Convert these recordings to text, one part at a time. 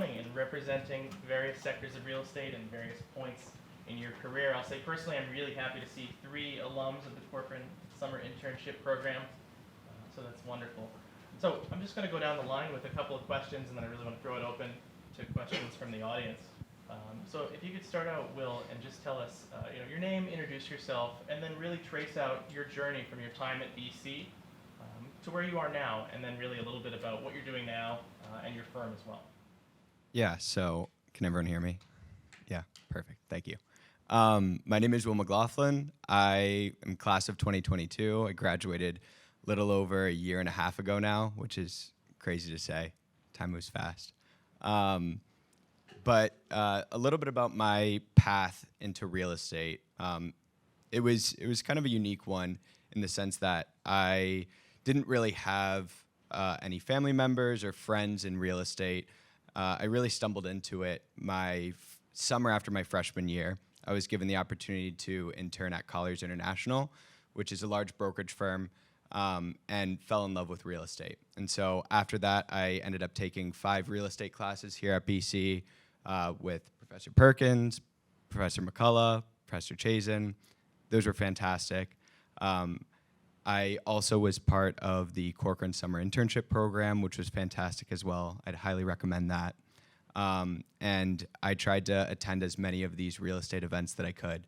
coming and representing various sectors of real estate and various points in your career. I'll say personally, I'm really happy to see 3 alums of the Corcoran Summer Internship Program, so that's wonderful. So I'm just going to go down the line with a couple of questions, and then I really want to throw it open to questions from the audience. So if you could start out, Will, and just tell us your name, introduce yourself, and then really trace out your journey from your time at BC to where you are now, and then really a little bit about what you're doing now and your firm as well. Yeah, so can everyone hear me? Yeah, perfect. Thank you. My name is Will McLoughlin. I am class of 2022. I graduated a little over a year and a half ago now, which is crazy to say. Time moves fast. But a little bit about my path into real estate. It was kind of a unique one in the sense that I didn't really have any family members or friends in real estate. I really stumbled into it my summer after my freshman year. I was given the opportunity to intern at Colliers International, which is a large brokerage firm, and fell in love with real estate. And so after that, I ended up taking 5 real estate classes here at BC with Professor Perkins, Professor McCullough, Professor Chazen. Those were fantastic. I also was part of the Corcoran Summer Internship Program, which was fantastic as well. I'd highly recommend that. And I tried to attend as many of these real estate events that I could.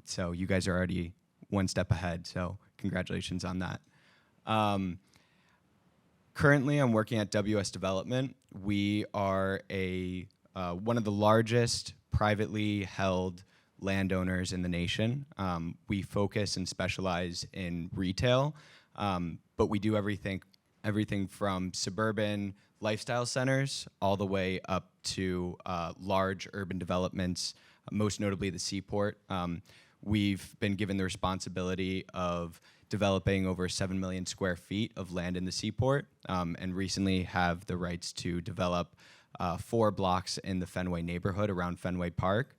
So you guys are already one step ahead, so congratulations on that. Currently, I'm working at WS Development. We are one of the largest privately held landowners in the nation. We focus and specialize in retail, but we do everything from suburban lifestyle centers all the way up to large urban developments, most notably the Seaport. We've been given the responsibility of developing over 7 million square feet of land in the Seaport, and recently have the rights to develop 4 blocks in the Fenway neighborhood around Fenway Park,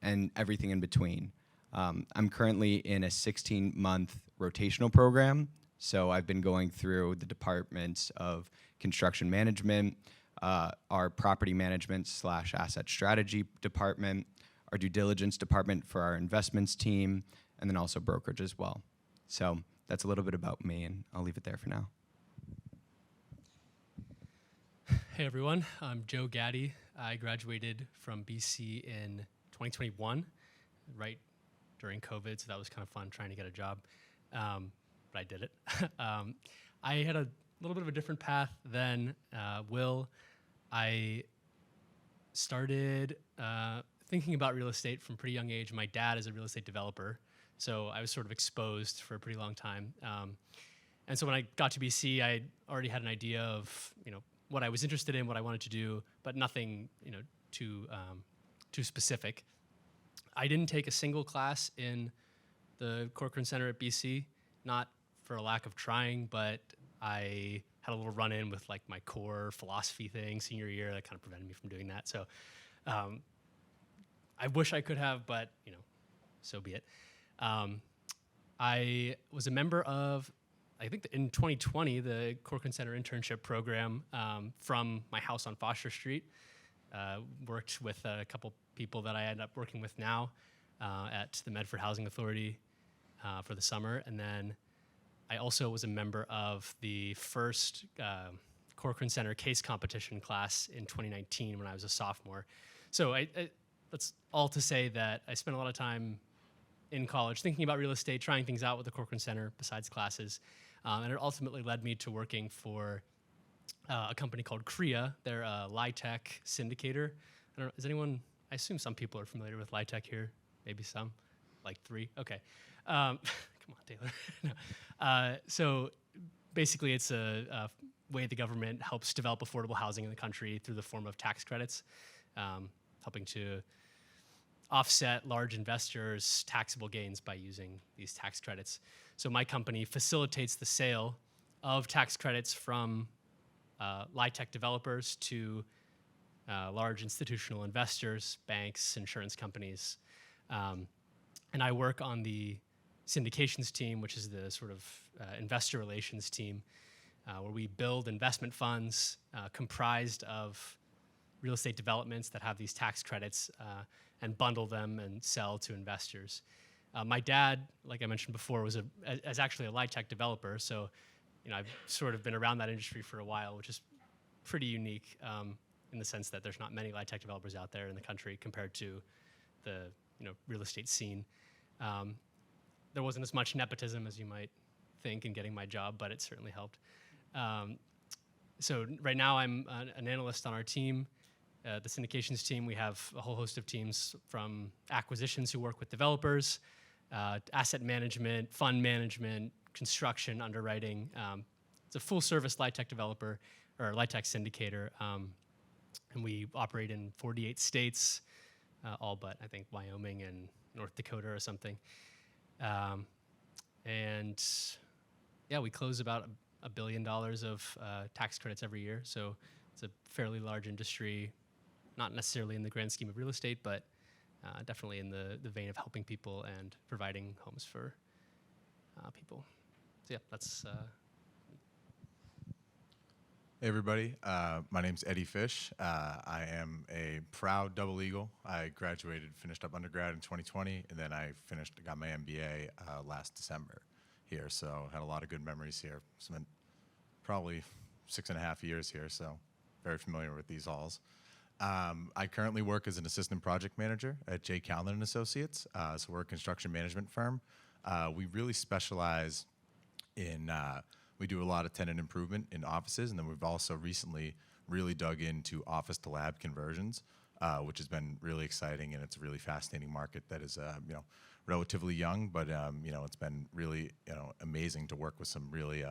and everything in between. I'm currently in a 16-month rotational program, so I've been going through the departments of construction management, our property management / asset strategy department, our due diligence department for our investments team, and then also brokerage as well. So that's a little bit about me, and I'll leave it there for now. Hey everyone, I'm Joe Gatti. I graduated from BC in 2021, right during COVID, so that was kind of fun trying to get a job, but I did it. I had a little bit of a different path than Will. I started thinking about real estate from a pretty young age. My dad is a real estate developer, so I was sort of exposed for a pretty long time. And so when I got to BC, I already had an idea of what I was interested in, what I wanted to do, but nothing too specific. I didn't take a single class in the Corcoran Center at BC, not for a lack of trying, but I had a little run-in with like my core philosophy thing senior year that kind of prevented me from doing that. So I wish I could have, but so be it. I was a member of, I think in 2020, the Corcoran Center Internship Program from my house on Foster Street. Worked with a couple people that I end up working with now at the Medford Housing Authority for the summer. And then I also was a member of the first Corcoran Center case competition class in 2019 when I was a sophomore. So that's all to say that I spent a lot of time in college thinking about real estate, trying things out with the Corcoran Center besides classes. And it ultimately led me to working for a company called CREA. They're a LIHTC syndicator. I don't know, is anyone, I assume some people are familiar with LIHTC here, maybe some, like 3, okay. Come on, Taylor. No. So basically it's a way the government helps develop affordable housing in the country through the form of tax credits, helping to offset large investors' taxable gains by using these tax credits. So my company facilitates the sale of tax credits from LIHTC developers to large institutional investors, banks, insurance companies. And I work on the syndications team, which is the sort of investor relations team, where we build investment funds comprised of real estate developments that have these tax credits and bundle them and sell to investors. My dad, like I mentioned before, was actually a LIHTC developer, so I've sort of been around that industry for a while, which is pretty unique in the sense that there's not many LIHTC developers out there in the country compared to the real estate scene. There wasn't as much nepotism as you might think in getting my job, but it certainly helped. So right now I'm an analyst on our team. The syndications team, we have a whole host of teams from acquisitions who work with developers, asset management, fund management, construction, underwriting. It's a full service LIHTC developer or LIHTC syndicator. And we operate in 48 states, all but I think Wyoming and North Dakota or something. And yeah, we close about $1 billion of tax credits every year. So it's a fairly large industry, not necessarily in the grand scheme of real estate, but definitely in the vein of helping people and providing homes for people. So yeah, that's... Hey everybody, my name's Eddie Fish. I am a proud double eagle. I finished up undergrad in 2020, and then I got my MBA last December here. So had a lot of good memories here. Spent probably 6.5 years here, so very familiar with these halls. I currently work as an assistant project manager at J. Callan & Associates. So we're a construction management firm. We really specialize in we do a lot of tenant improvement in offices, and then we've also recently really dug into office to lab conversions, which has been really exciting, and it's a really fascinating market that is relatively young, but it's been really amazing to work with some really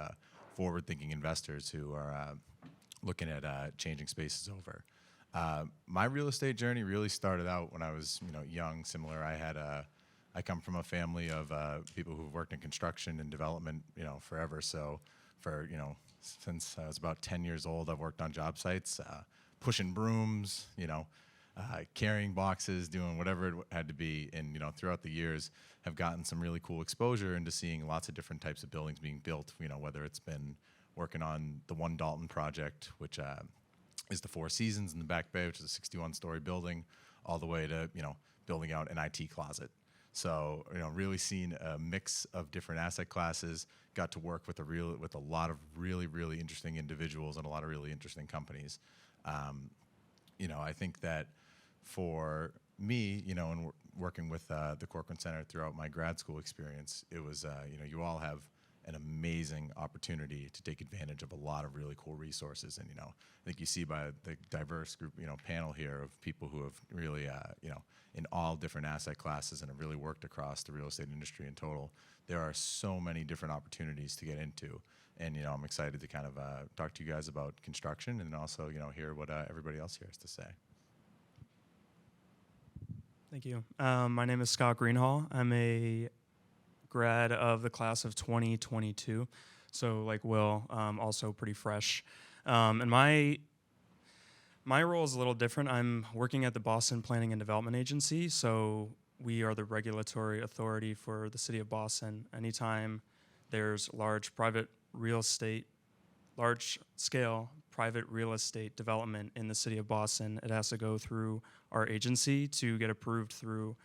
forward-thinking investors who are looking at changing spaces over. My real estate journey really started out when I was young. Similar, I come from a family of people who've worked in construction and development forever. So since I was about 10 years old, I've worked on job sites, pushing brooms, carrying boxes, doing whatever it had to be, and throughout the years have gotten some really cool exposure into seeing lots of different types of buildings being built. Whether it's been working on the One Dalton project, which is the Four Seasons in the Back Bay, which is a 61-story building, all the way to building out an IT closet. So really seen a mix of different asset classes. Got to work with a lot of really interesting individuals and a lot of really interesting companies. I think that for me, and working with the Corcoran Center throughout my grad school experience, it was you all have an amazing opportunity to take advantage of a lot of really cool resources. And I think you see by the diverse group panel here of people who have really in all different asset classes and have really worked across the real estate industry in total. There are so many different opportunities to get into, and I'm excited to kind of talk to you guys about construction and also hear what everybody else here has to say. Thank you. My name is Scott Greenhalgh. I'm a grad of the class of 2022, so like Will, also pretty fresh. And my role is a little different. I'm working at the Boston Planning and Development Agency, so we are the regulatory authority for the city of Boston. Anytime there's large-scale private real estate development in the city of Boston, it has to go through our agency to get approved through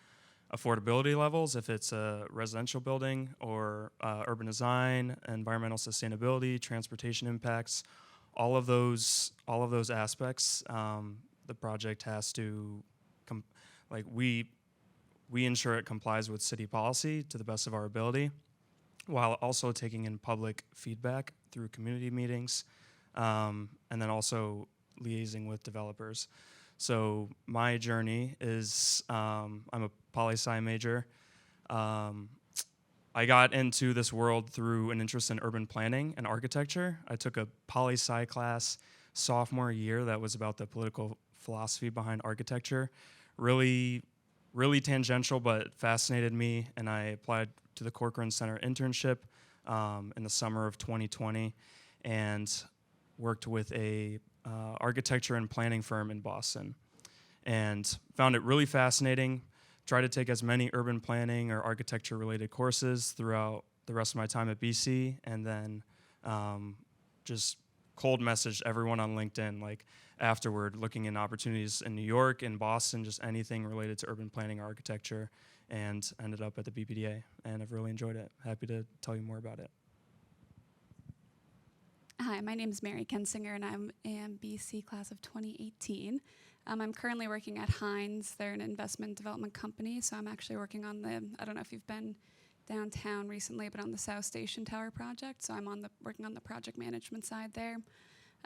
affordability levels, if it's a residential building, or urban design, environmental sustainability, transportation impacts, all of those aspects. The project has to we ensure it complies with city policy to the best of our ability, while also taking in public feedback through community meetings, and then also liaising with developers. So my journey is, I'm a poli-sci major. I got into this world through an interest in urban planning and architecture. I took a poli-sci class sophomore year that was about the political philosophy behind architecture. Really tangential, but fascinated me, and I applied to the Corcoran Center internship in the summer of 2020 and worked with a architecture and planning firm in Boston, and found it really fascinating. Tried to take as many urban planning or architecture related courses throughout the rest of my time at BC, and then just cold messaged everyone on LinkedIn, like afterward, looking in opportunities in New York, in Boston, just anything related to urban planning or architecture, and ended up at the BPDA, and I've really enjoyed it. Happy to tell you more about it. Hi, my name is Mary Kensinger, and I'm an BC class of 2018. I'm currently working at Hines. They're an investment development company, so I'm actually working on I don't know if you've been downtown recently, but on the South Station Tower project, so I'm working on the project management side there.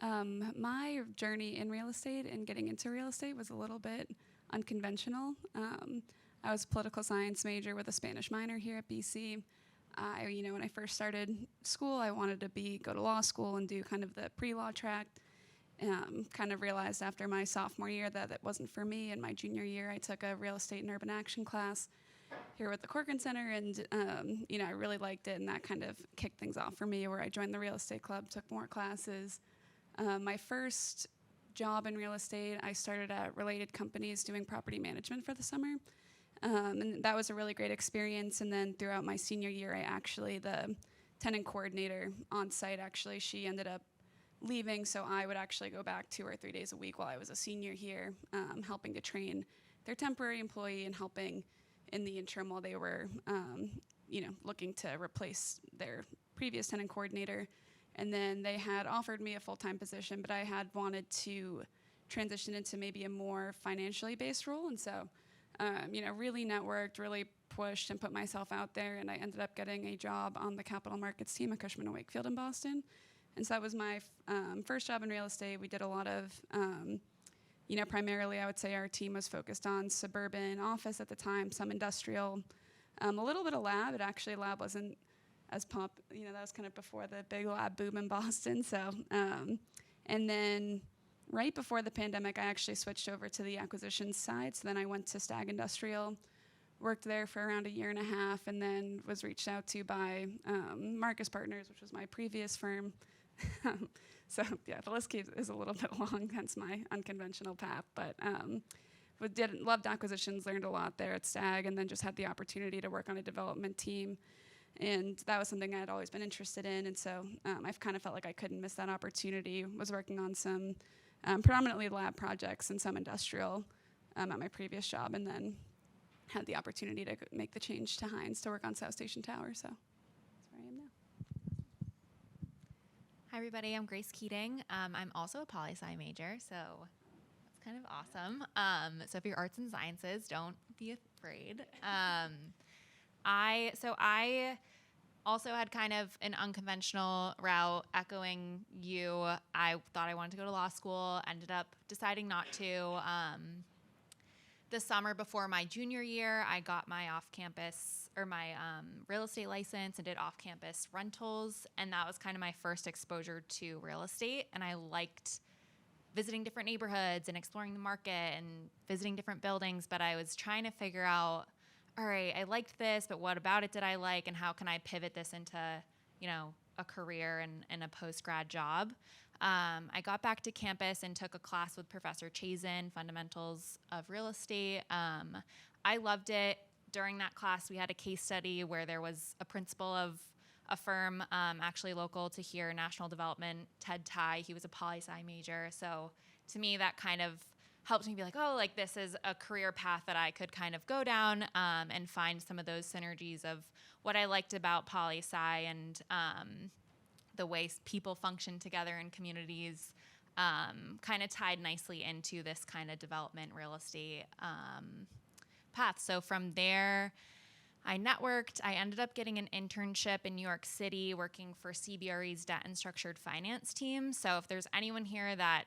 My journey in real estate and getting into real estate was a little bit unconventional. I was a political science major with a Spanish minor here at BC. When I first started school, I wanted to go to law school and do kind of the pre-law track. Kind of realized after my sophomore year that it wasn't for me. In my junior year, I took a real estate and urban action class here with the Corcoran Center, and I really liked it, and that kind of kicked things off for me, where I joined the real estate club, took more classes. My first job in real estate, I started at related companies doing property management for the summer. And that was a really great experience. And then throughout my senior year, the tenant coordinator on site, she ended up leaving. So I would actually go back 2 or 3 days a week while I was a senior here, helping to train their temporary employee and helping in the interim while they were, looking to replace their previous tenant coordinator. And then they had offered me a full-time position, but I had wanted to transition into maybe a more financially based role. And so really networked, really pushed and put myself out there, and I ended up getting a job on the capital markets team at Cushman & Wakefield in Boston. And so that was my first job in real estate. We did a lot of, primarily I would say our team was focused on suburban office at the time, some industrial, a little bit of lab. Lab wasn't as that was kind of before the big lab boom in Boston. So, and then right before the pandemic, I actually switched over to the acquisitions side. So then I went to Stag Industrial, worked there for around 1.5 years, and then was reached out to by Marcus Partners, which was my previous firm. So yeah, the list is a little bit long, hence my unconventional path. But loved acquisitions, learned a lot there at Stag, and then just had the opportunity to work on a development team. And that was something I had always been interested in. And so I've kind of felt like I couldn't miss that opportunity. Was working on some predominantly lab projects and some industrial at my previous job, and then had the opportunity to make the change to Hines to work on South Station Tower. So that's where I am now. Hi, everybody. I'm Grace Keating. I'm also a poli-sci major, so that's kind of awesome. So if you're arts and sciences, don't be afraid. I also had kind of an unconventional route, echoing you. I thought I wanted to go to law school, ended up deciding not to. The summer before my junior year, I got my real estate license and did off-campus rentals, and that was kind of my first exposure to real estate. And I liked visiting different neighborhoods and exploring the market and visiting different buildings, but I was trying to figure out, all right, I liked this, but what about it did I like, and how can I pivot this into, a career and a post-grad job? I got back to campus and took a class with Professor Chazen, Fundamentals of Real Estate. I loved it. During that class, we had a case study where there was a principal of a firm actually local to here, National Development, Ted Ty. He was a poli-sci major. So to me, that kind of helped me be like, oh, like this is a career path that I could kind of go down and find some of those synergies of what I liked about poli-sci and the way people function together in communities kind of tied nicely into this kind of development real estate path. So from there, I networked. I ended up getting an internship in New York City working for CBRE's debt and structured finance team. So if there's anyone here that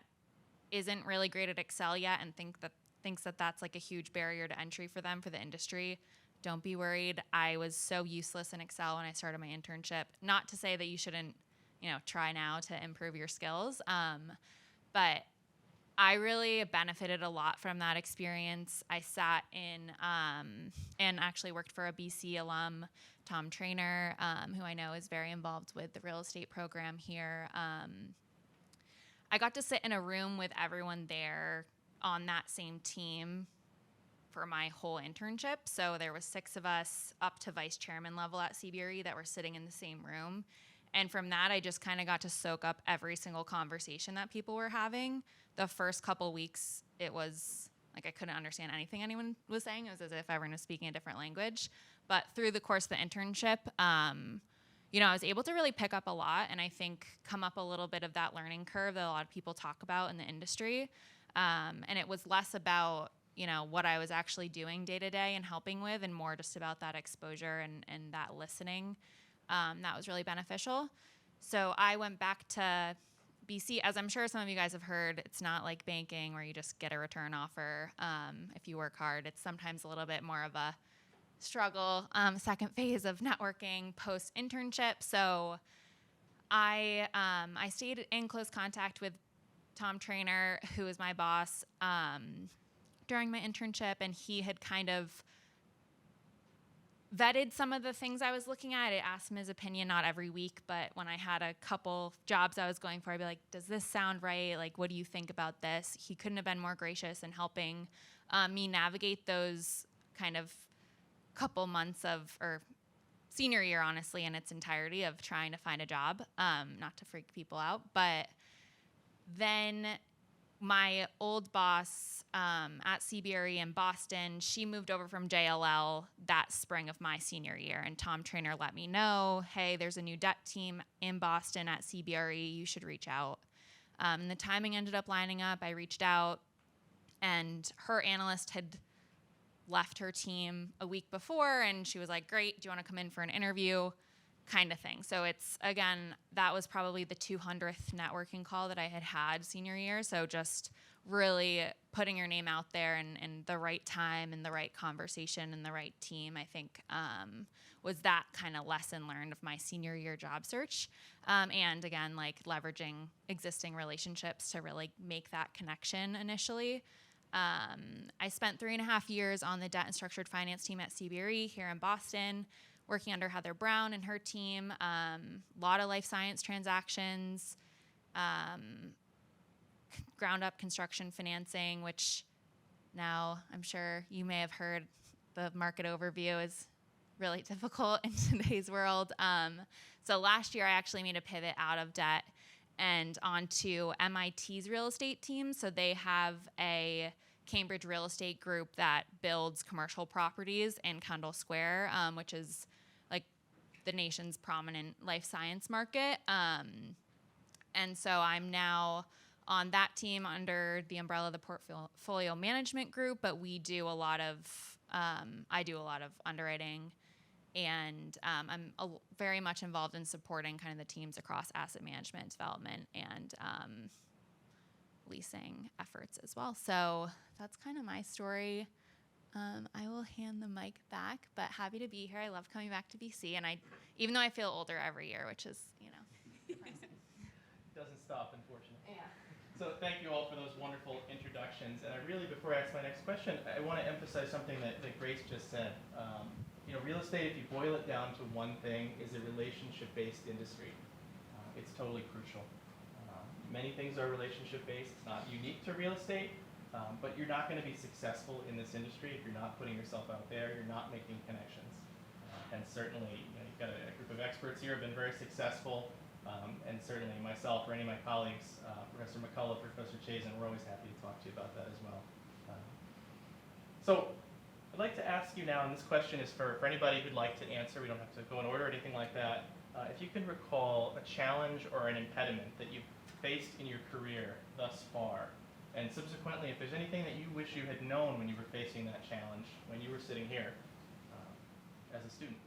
isn't really great at Excel yet and thinks that that's like a huge barrier to entry for them for the industry, don't be worried. I was so useless in Excel when I started my internship. Not to say that you shouldn't, try now to improve your skills, but I really benefited a lot from that experience. I sat in and actually worked for a BC alum, Tom Trainer, who I know is very involved with the real estate program here. I got to sit in a room with everyone there on that same team for my whole internship. So there was 6 of us up to vice chairman level at CBRE that were sitting in the same room. And from that, I just kind of got to soak up every single conversation that people were having. The first couple weeks, it was like I couldn't understand anything anyone was saying. It was as if everyone was speaking a different language. But through the course of the internship, you know, I was able to really pick up a lot, and I think come up a little bit of that learning curve that a lot of people talk about in the industry. And it was less about, you know, what I was actually doing day to day and helping with, and more just about that exposure and that listening. That was really beneficial. So I went back to BC. As I'm sure some of you guys have heard, it's not like banking where you just get a return offer if you work hard. It's sometimes a little bit more of a struggle, second phase of networking post-internship. So I stayed in close contact with Tom Trainer, who was my boss during my internship, and he had kind of vetted some of the things I was looking at. I asked him his opinion, not every week, but when I had a couple jobs I was going for, I'd be like, does this sound right? Like, what do you think about this? He couldn't have been more gracious in helping me navigate those kind of couple months of, or senior year, honestly, in its entirety of trying to find a job, not to freak people out. But then my old boss at CBRE in Boston, she moved over from JLL that spring of my senior year. And Tom Trainer let me know, hey, there's a new debt team in Boston at CBRE. You should reach out. And the timing ended up lining up. I reached out, and her analyst had left her team a week before, and she was like, great, do you want to come in for an interview? Kind of thing. So it's, again, that was probably the 200th networking call that I had senior year. So just really putting your name out there and the right time and the right conversation and the right team, I think was that kind of lesson learned of my senior year job search. And again, like leveraging existing relationships to really make that connection initially. I spent 3.5 years on the debt and structured finance team at CBRE here in Boston, working under Heather Brown and her team, a lot of life science transactions, ground up construction financing, which now I'm sure you may have heard the market overview is really difficult in today's world. So last year I actually made a pivot out of debt and onto MIT's real estate team. So they have a Cambridge real estate group that builds commercial properties in Kendall Square, which is like the nation's prominent life science market. And so I'm now on that team under the umbrella of the portfolio management group, but we do a lot of, I do a lot of underwriting, and I'm very much involved in supporting kind of the teams across asset management, development, and leasing efforts as well. So that's kind of my story. I will hand the mic back, but happy to be here. I love coming back to BC, and even though I feel older every year, which is, depressing. Doesn't stop, unfortunately. Yeah. So thank you all for those wonderful introductions. And I really, before I ask my next question, I want to emphasize something that Grace just said. Real estate, if you boil it down to one thing, is a relationship-based industry. It's totally crucial. Many things are relationship-based. It's not unique to real estate, but you're not going to be successful in this industry if you're not putting yourself out there, you're not making connections. And certainly, you've got a group of experts here who have been very successful, and certainly myself or any of my colleagues, Professor McCullough, Professor Chazen, we're always happy to talk to you about that as well. So I'd like to ask you now, and this question is for anybody who'd like to answer. We don't have to go in order or anything like that. If you can recall a challenge or an impediment that you've faced in your career thus far, and subsequently, if there's anything that you wish you had known when you were facing that challenge, when you were sitting here as a student.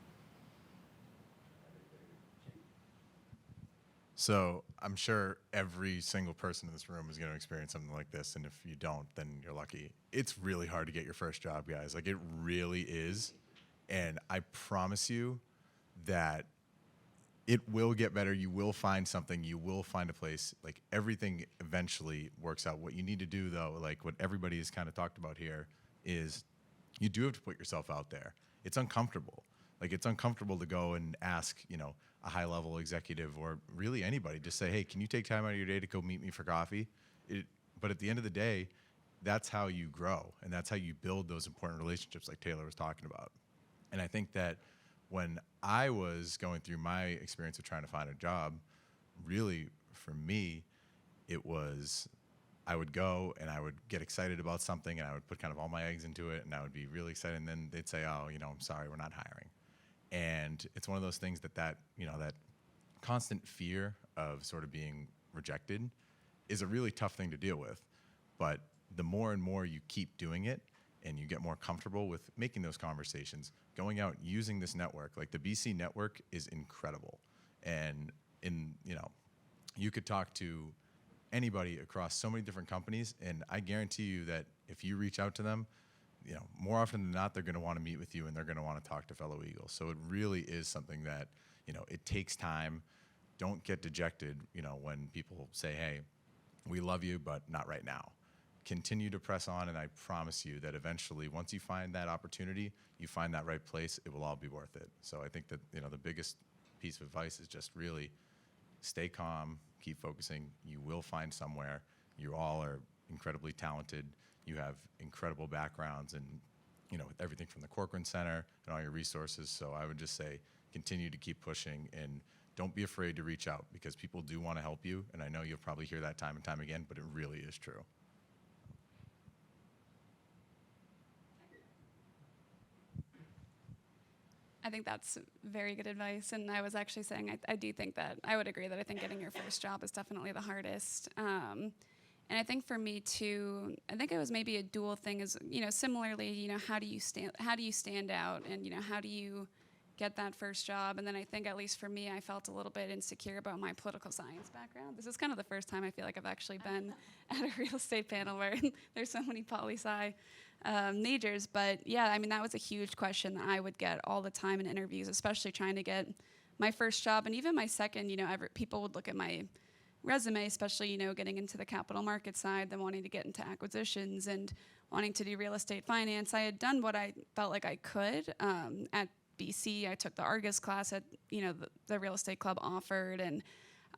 So I'm sure every single person in this room is going to experience something like this, and if you don't, then you're lucky. It's really hard to get your first job, guys. Like, it really is. And I promise you that it will get better. You will find something. You will find a place. Like, everything eventually works out. What you need to do, though, like what everybody has kind of talked about here, is you do have to put yourself out there. It's uncomfortable. Like, it's uncomfortable to go and ask, a high-level executive or really anybody, just say, hey, can you take time out of your day to go meet me for coffee? But at the end of the day, that's how you grow, and that's how you build those important relationships like Taylor was talking about. And I think that when I was going through my experience of trying to find a job, really for me, it was I would go and I would get excited about something and I would put kind of all my eggs into it and I would be really excited, and then they'd say, oh, I'm sorry, we're not hiring. And it's one of those things that constant fear of sort of being rejected is a really tough thing to deal with. But the more and more you keep doing it and you get more comfortable with making those conversations, going out, using this network, like the BC network is incredible. And you could talk to anybody across so many different companies, and I guarantee you that if you reach out to them, more often than not, they're going to want to meet with you and they're going to want to talk to fellow Eagles. So it really is something that, it takes time. Don't get dejected, when people say, hey, we love you, but not right now. Continue to press on, and I promise you that eventually, once you find that opportunity, you find that right place, it will all be worth it. So I think that, the biggest piece of advice is just really stay calm, keep focusing. You will find somewhere. You all are incredibly talented. You have incredible backgrounds and, with everything from the Corcoran Center and all your resources. So I would just say continue to keep pushing and don't be afraid to reach out, because people do want to help you. And I know you'll probably hear that time and time again, but it really is true. I think that's very good advice. And I was actually saying, I do think that I would agree that I think getting your first job is definitely the hardest. And I think for me too, I think it was maybe a dual thing is, similarly, how do you stand out, and, how do you get that first job? And then I think, at least for me, I felt a little bit insecure about my political science background. This is kind of the first time I feel like I've actually been at a real estate panel where there's so many poli-sci majors. But yeah, I mean, that was a huge question that I would get all the time in interviews, especially trying to get my first job. And even my second, people would look at my resume, especially, getting into the capital market side, then wanting to get into acquisitions and wanting to do real estate finance. I had done what I felt like I could. At BC, I took the Argus class at, the real estate club offered, and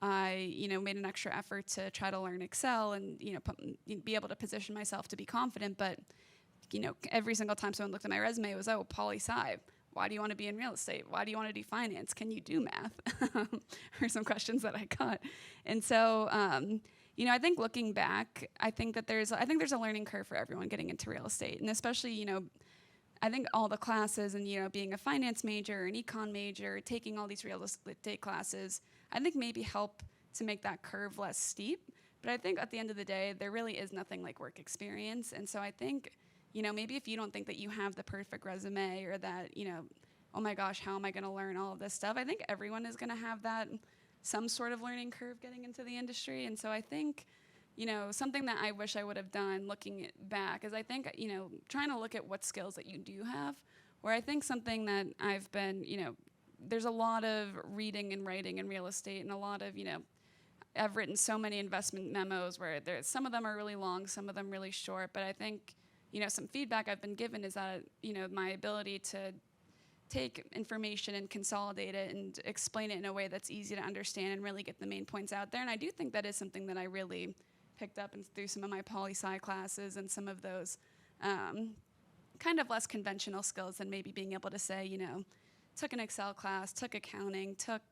I, made an extra effort to try to learn Excel and, be able to position myself to be confident. But, every single time someone looked at my resume, it was, oh, poli-sci. Why do you want to be in real estate? Why do you want to do finance? Can you do math? Or some questions that I got. And so, I think looking back, I think there's a learning curve for everyone getting into real estate. And especially, I think all the classes and, being a finance major, an econ major, taking all these real estate classes, I think maybe help to make that curve less steep. But I think at the end of the day, there really is nothing like work experience. And so I think, maybe if you don't think that you have the perfect resume, or that, oh my gosh, how am I going to learn all of this stuff? I think everyone is going to have that some sort of learning curve getting into the industry. And so I think, something that I wish I would have done looking back is I think, trying to look at what skills that you do have, where I think something that I've been, there's a lot of reading and writing in real estate, and a lot of, I've written so many investment memos where some of them are really long, some of them really short, but I think, some feedback I've been given is that, my ability to take information and consolidate it and explain it in a way that's easy to understand and really get the main points out there. And I do think that is something that I really picked up through some of my poli-sci classes and some of those kind of less conventional skills than maybe being able to say, took an Excel class, took accounting, took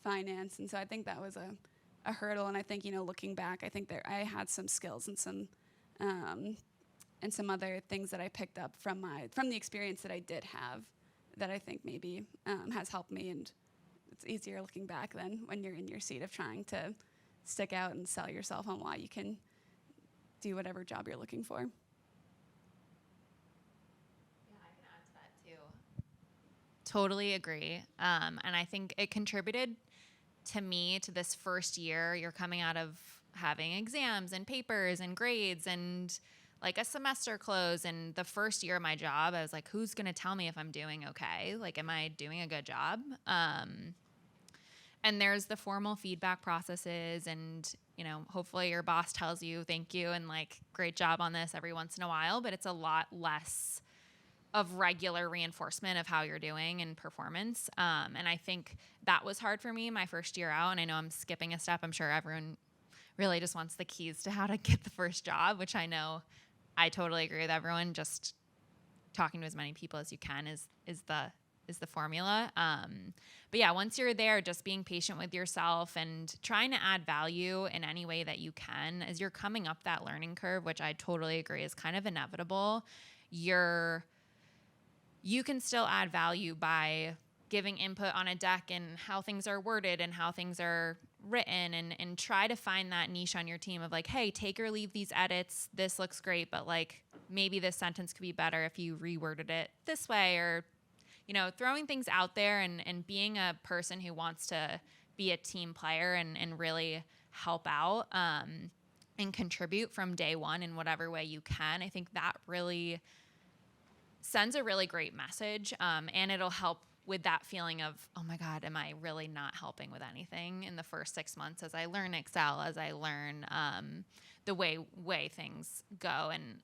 finance. And so I think that was a hurdle. And I think, looking back, I think I had some skills and some other things that I picked up from the experience that I did have that I think maybe has helped me. And it's easier looking back than when you're in your seat of trying to stick out and sell yourself on why you can do whatever job you're looking for. Yeah, I can add to that too. Totally agree. And I think it contributed to me to this first year. You're coming out of having exams and papers and grades and like a semester close. And the first year of my job, I was like, who's going to tell me if I'm doing okay? Like, am I doing a good job? And there's the formal feedback processes, and, hopefully your boss tells you thank you and like, great job on this every once in a while, but it's a lot less of regular reinforcement of how you're doing and performance. And I think that was hard for me my first year out. And I know I'm skipping a step. I'm sure everyone really just wants the keys to how to get the first job, which I know I totally agree with everyone. Just talking to as many people as you can is the is the formula. But yeah, once you're there, just being patient with yourself and trying to add value in any way that you can as you're coming up that learning curve, which I totally agree is kind of inevitable. You can still add value by giving input on a deck and how things are worded and how things are written, and try to find that niche on your team of like, hey, take or leave these edits. This looks great, but like maybe this sentence could be better if you reworded it this way, or, throwing things out there and being a person who wants to be a team player and really help out and contribute from day one in whatever way you can. I think that really sends a really great message, and it'll help with that feeling of, oh my God, am I really not helping with anything in the first 6 months as I learn Excel, as I learn the way things go. And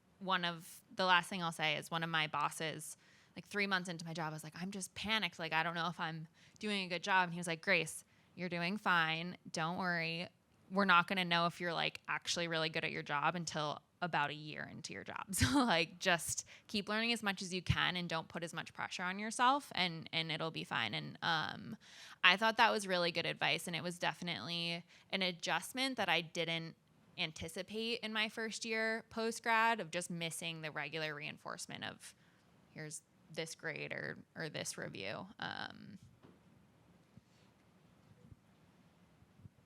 the last thing I'll say is one of my bosses, like 3 months into my job, I was like, I'm just panicked. Like, I don't know if I'm doing a good job. And he was like, Grace, you're doing fine. Don't worry. We're not going to know if you're like actually really good at your job until about a year into your job. So like, just keep learning as much as you can and don't put as much pressure on yourself, and it'll be fine. And I thought that was really good advice, and it was definitely an adjustment that I didn't anticipate in my first year post-grad, of just missing the regular reinforcement of here's this grade or this review.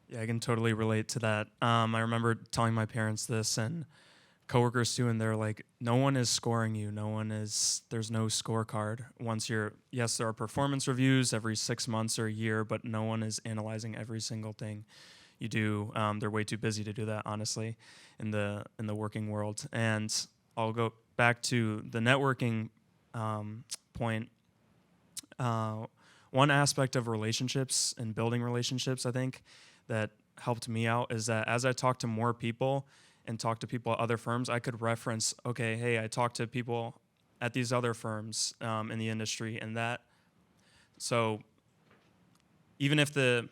Yeah, I can totally relate to that. I remember telling my parents this, and coworkers too, and they're like, no one is scoring you. There's no scorecard. Yes, there are performance reviews every 6 months or a year, but no one is analyzing every single thing you do. They're way too busy to do that, honestly, in the working world. And I'll go back to the networking point. One aspect of relationships and building relationships, I think, that helped me out is that as I talked to more people and talked to people at other firms, I could reference, okay, hey, I talked to people at these other firms in the industry, and that. So even if say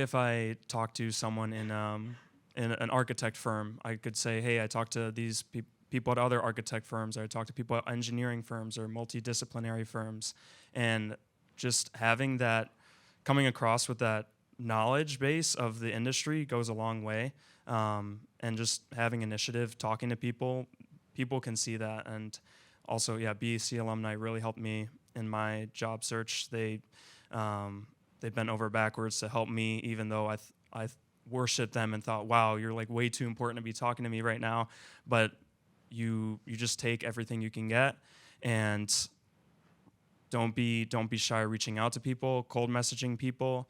if I talk to someone in an architect firm, I could say, hey, I talked to these people at other architect firms, or I talked to people at engineering firms or multidisciplinary firms, and just having that, coming across with that knowledge base of the industry goes a long way. And just having initiative, talking to people can see that. And also, yeah, BEC alumni really helped me in my job search. They bent over backwards to help me, even though I worshiped them and thought, wow, you're like way too important to be talking to me right now. But you just take everything you can get, and don't be shy reaching out to people, cold messaging people.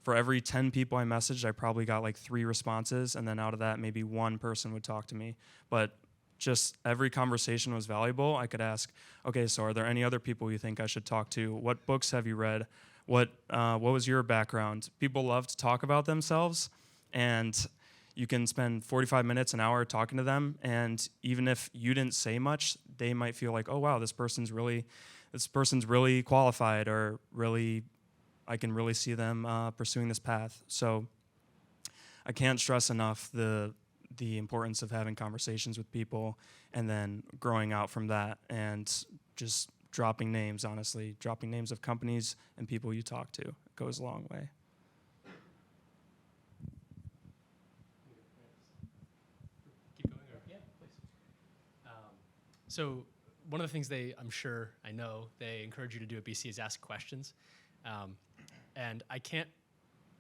For every 10 people I messaged, I probably got like 3 responses, and then out of that, maybe 1 person would talk to me. But just every conversation was valuable. I could ask, okay, so are there any other people you think I should talk to? What books have you read? What was your background? People love to talk about themselves, and you can spend 45 minutes, an hour talking to them, and even if you didn't say much, they might feel like, oh wow, this person's really qualified, or I can really see them pursuing this path. So I can't stress enough the importance of having conversations with people, and then growing out from that, and just dropping names, honestly. Dropping names of companies and people you talk to goes a long way. Keep going? Or? Yeah, please. So one of the things I know they encourage you to do at BC is ask questions. And I can't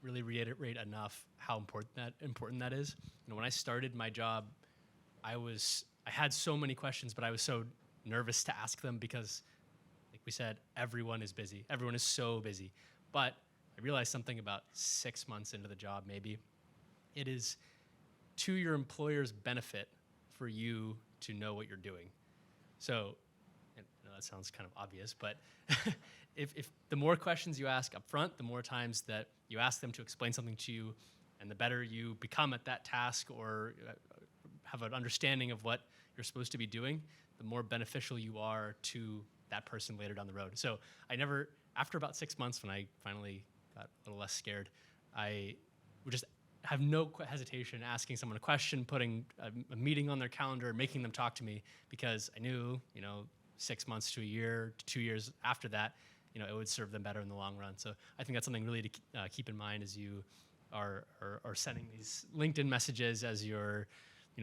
really reiterate enough how important that is. When I started my job, I had so many questions, but I was so nervous to ask them because, like we said, everyone is busy. Everyone is so busy. But I realized something about 6 months into the job, maybe. It is to your employer's benefit for you to know what you're doing. So, and I know that sounds kind of obvious, but if the more questions you ask up front, the more times that you ask them to explain something to you, and the better you become at that task, or have an understanding of what you're supposed to be doing, the more beneficial you are to that person later down the road. So after about 6 months, when I finally got a little less scared, I would just have no hesitation asking someone a question, putting a meeting on their calendar, making them talk to me, because I knew, 6 months to a year, to 2 years after that, it would serve them better in the long run. So I think that's something really to keep in mind as you are sending these LinkedIn messages, as you're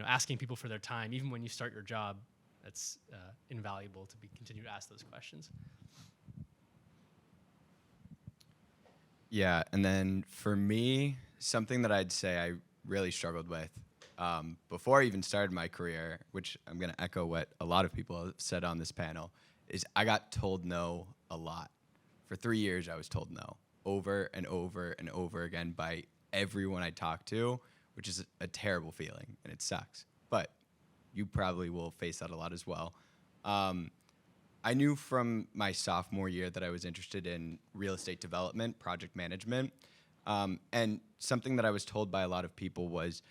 asking people for their time. Even when you start your job, that's invaluable to continue to ask those questions. Yeah, and then for me, something that I'd say I really struggled with before I even started my career, which I'm going to echo what a lot of people have said on this panel, is I got told no a lot. For 3 years, I was told no over and over and over again by everyone I talked to, which is a terrible feeling, and it sucks. But you probably will face that a lot as well. I knew from my sophomore year that I was interested in real estate development, project management, and something that I was told by a lot of people was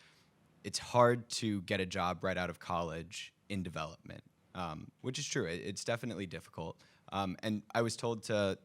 it's hard to get a job right out of college in development, which is true. It's definitely difficult. And I was told to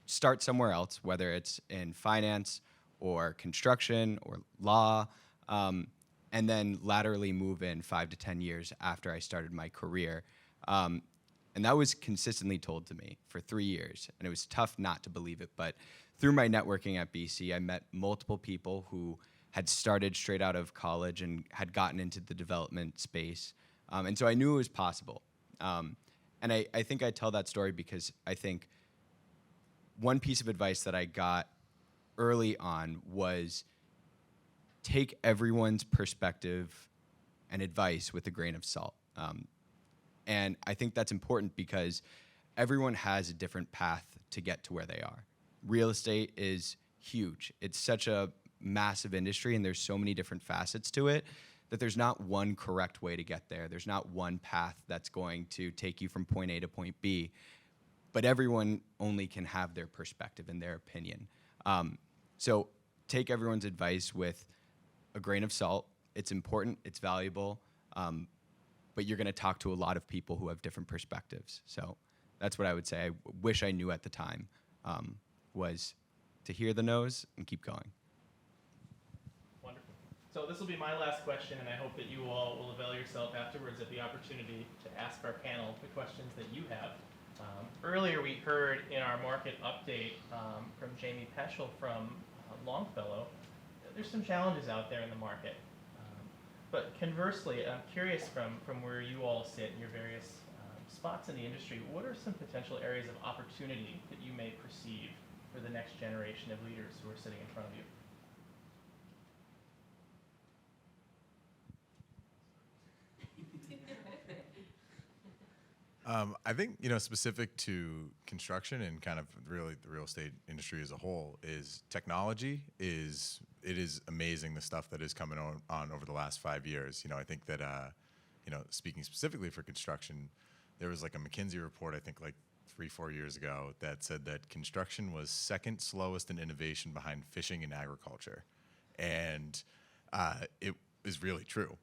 start somewhere else, whether it's in finance or construction or law, and then laterally move in 5 to 10 years after I started my career. And that was consistently told to me for 3 years, and it was tough not to believe it. But through my networking at BC, I met multiple people who had started straight out of college and had gotten into the development space. And so I knew it was possible. And I think I tell that story because I think one piece of advice that I got early on was take everyone's perspective and advice with a grain of salt. And I think that's important because everyone has a different path to get to where they are. Real estate is huge. It's such a massive industry, and there's so many different facets to it that there's not one correct way to get there. There's not one path that's going to take you from point A to point B. But everyone only can have their perspective and their opinion. So take everyone's advice with a grain of salt. It's important, it's valuable, but you're gonna talk to a lot of people who have different perspectives. So that's what I would say. I wish I knew at the time, was to hear the no's and keep going. Wonderful. So this will be my last question, and I hope that you all will avail yourself afterwards of the opportunity to ask our panel the questions that you have. Earlier we heard in our market update from Jamie Peschel from Longfellow, there's some challenges out there in the market. But conversely, I'm curious from where you all sit in your various spots in the industry, what are some potential areas of opportunity that you may perceive for the next generation of leaders who are sitting in front of you? I think, specific to construction and kind of really the real estate industry as a whole is technology it is amazing the stuff that is coming on over the last 5 years. I think that, speaking specifically for construction, there was like a McKinsey report, I think like 3-4 years ago, that said that construction was second slowest in innovation behind fishing and agriculture. And it is really true.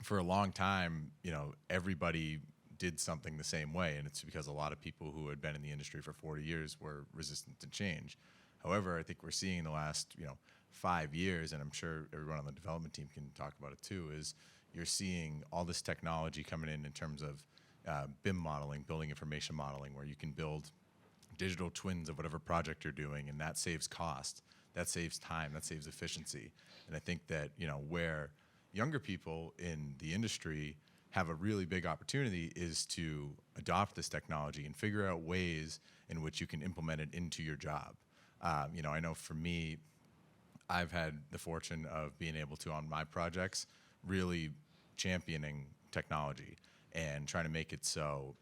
For a long time, everybody did something the same way, and it's because a lot of people who had been in the industry for 40 years were resistant to change. However, I think we're seeing in the last 5 years, and I'm sure everyone on the development team can talk about it too, is you're seeing all this technology coming in terms of BIM modeling, building information modeling, where you can build digital twins of whatever project you're doing, and that saves cost, that saves time, that saves efficiency. And I think that where younger people in the industry have a really big opportunity is to adopt this technology and figure out ways in which you can implement it into your job. I know for me, I've had the fortune of being able to, on my projects, really championing technology and trying to make it so,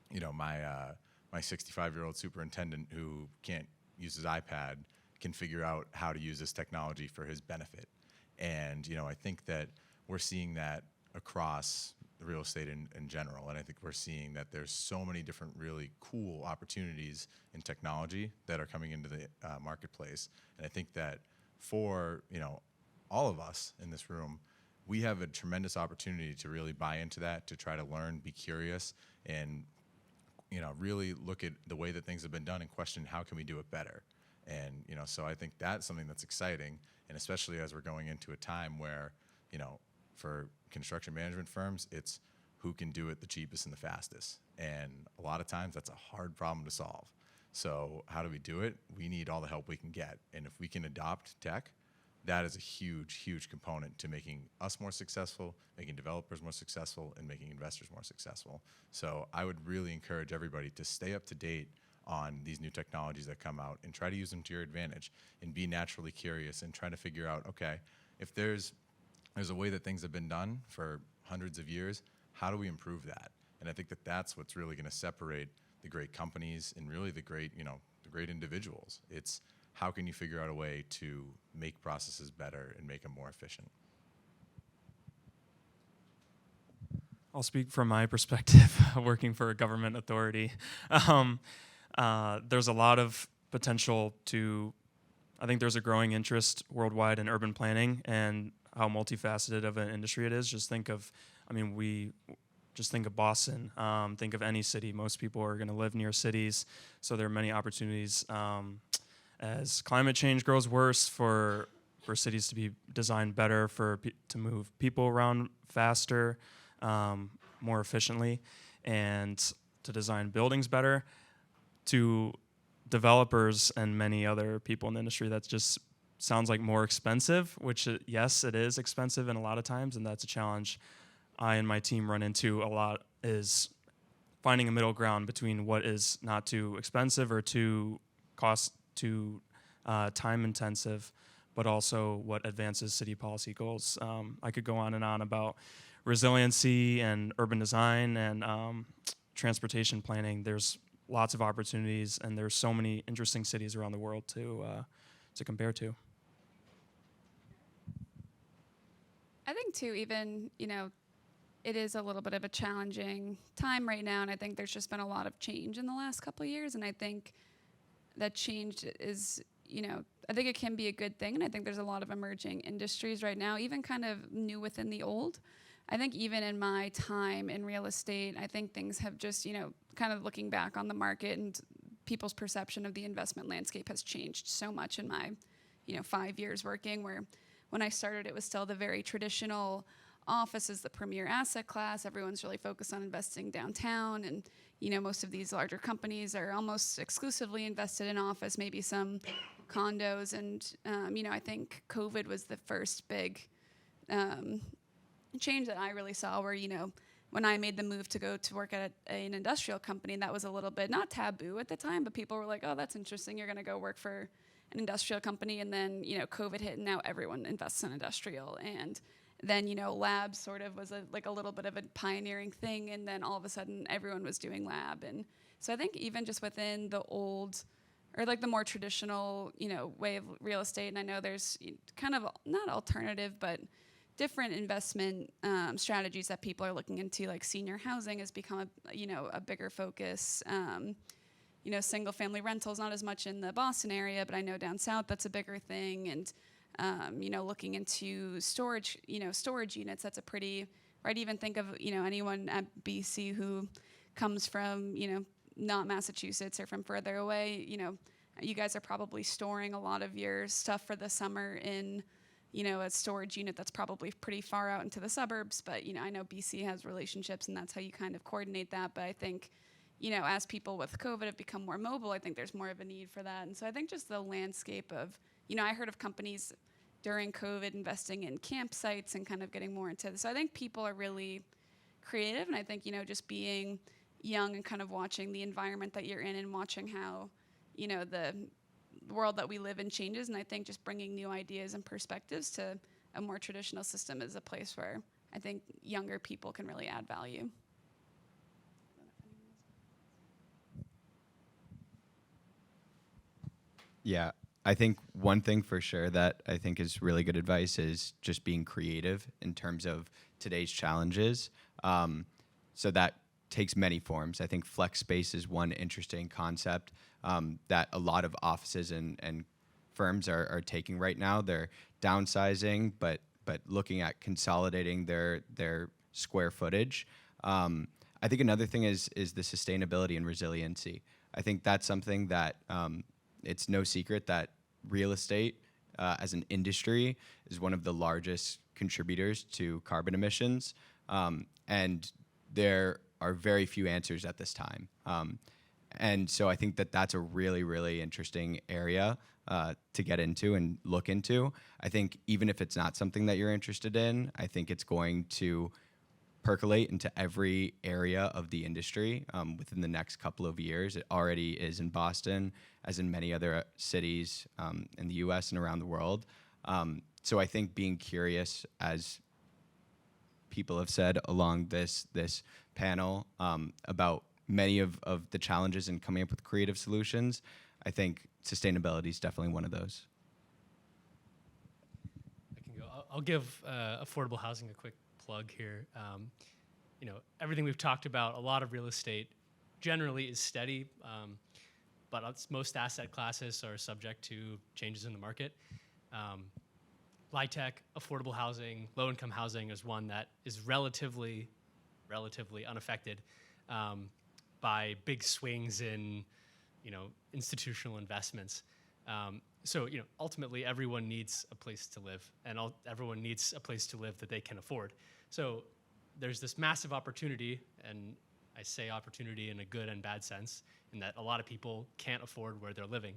my 65-year-old superintendent who can't use his iPad can figure out how to use this technology for his benefit. And, I think that we're seeing that across the real estate in general. And I think we're seeing that there's so many different really cool opportunities in technology that are coming into the marketplace. And I think that for, all of us in this room, we have a tremendous opportunity to really buy into that, to try to learn, be curious, and, really look at the way that things have been done and question how can we do it better. And, so I think that's something that's exciting. And especially as we're going into a time where, for construction management firms, it's who can do it the cheapest and the fastest. And a lot of times that's a hard problem to solve. So how do we do it? We need all the help we can get. And if we can adopt tech, that is a huge, huge component to making us more successful, making developers more successful, and making investors more successful. So I would really encourage everybody to stay up to date on these new technologies that come out and try to use them to your advantage and be naturally curious and try to figure out, okay, if there's a way that things have been done for hundreds of years, how do we improve that? And I think that that's what's really going to separate the great companies and really the great individuals. It's how can you figure out a way to make processes better and make them more efficient? I'll speak from my perspective, working for a government authority. There's a lot of potential I think there's a growing interest worldwide in urban planning and how multifaceted of an industry it is. Just think of Boston, think of any city. Most people are going to live near cities, so there are many opportunities as climate change grows worse for cities to be designed better, to move people around faster, more efficiently, and to design buildings better, to developers and many other people in the industry. That just sounds like more expensive, which yes, it is expensive in a lot of times, and that's a challenge I and my team run into a lot, is finding a middle ground between what is not too expensive or too time intensive, but also what advances city policy goals. I could go on and on about resiliency and urban design and transportation planning. There's lots of opportunities, and there's so many interesting cities around the world to compare to. I think too, even, it is a little bit of a challenging time right now, and I think there's just been a lot of change in the last couple of years, and I think that change is, I think it can be a good thing, and I think there's a lot of emerging industries right now, even kind of new within the old. I think even in my time in real estate, I think things have just, kind of looking back on the market and people's perception of the investment landscape has changed so much in my, 5 years working, where when I started, it was still the very traditional office is the premier asset class. Everyone's really focused on investing downtown, and most of these larger companies are almost exclusively invested in office, maybe some condos. And I think COVID was the first big change that I really saw, where when I made the move to go to work at an industrial company, that was a little bit not taboo at the time, but people were like, "Oh, that's interesting. You're going to go work for an industrial company." And then COVID hit, and now everyone invests in industrial. And then labs sort of was a little bit of a pioneering thing, and then all of a sudden everyone was doing lab. And so I think even just within the old or the more traditional way of real estate, and I know there's kind of not alternative but different investment strategies that people are looking into, like senior housing has become a bigger focus. Single family rentals, not as much in the Boston area, but I know down south that's a bigger thing. And looking into storage units, that's a pretty, right? Even think of, anyone at BC who comes from, not Massachusetts or from further away, you guys are probably storing a lot of your stuff for the summer in, a storage unit that's probably pretty far out into the suburbs. But, I know BC has relationships, and that's how you kind of coordinate that. But I think, as people with COVID have become more mobile, I think there's more of a need for that. And so I think just the landscape of, I heard of companies during COVID investing in campsites and kind of getting more into this. So I think people are really creative, and I think, just being young and kind of watching the environment that you're in and watching how, the world that we live in changes. And I think just bringing new ideas and perspectives to a more traditional system is a place where I think younger people can really add value. Yeah, I think one thing for sure that I think is really good advice is just being creative in terms of today's challenges. So that takes many forms. I think flex space is one interesting concept that a lot of offices and firms are taking right now. They're downsizing, but looking at consolidating their square footage. I think another thing is the sustainability and resiliency. I think that's something that it's no secret that real estate as an industry is one of the largest contributors to carbon emissions. And there are very few answers at this time. And so I think that that's a really, really interesting area to get into and look into. I think even if it's not something that you're interested in, I think it's going to percolate into every area of the industry within the next couple of years. It already is in Boston, as in many other cities in the US and around the world. So I think being curious, as people have said along this panel, about many of the challenges in coming up with creative solutions, I think sustainability is definitely one of those. I can go. I'll give affordable housing a quick plug here. Everything we've talked about, a lot of real estate generally is steady, but most asset classes are subject to changes in the market. LIHTC, affordable housing, low-income housing is one that is relatively unaffected by big swings in, institutional investments. So ultimately, everyone needs a place to live, and everyone needs a place to live that they can afford. So there's this massive opportunity, and I say opportunity in a good and bad sense, in that a lot of people can't afford where they're living,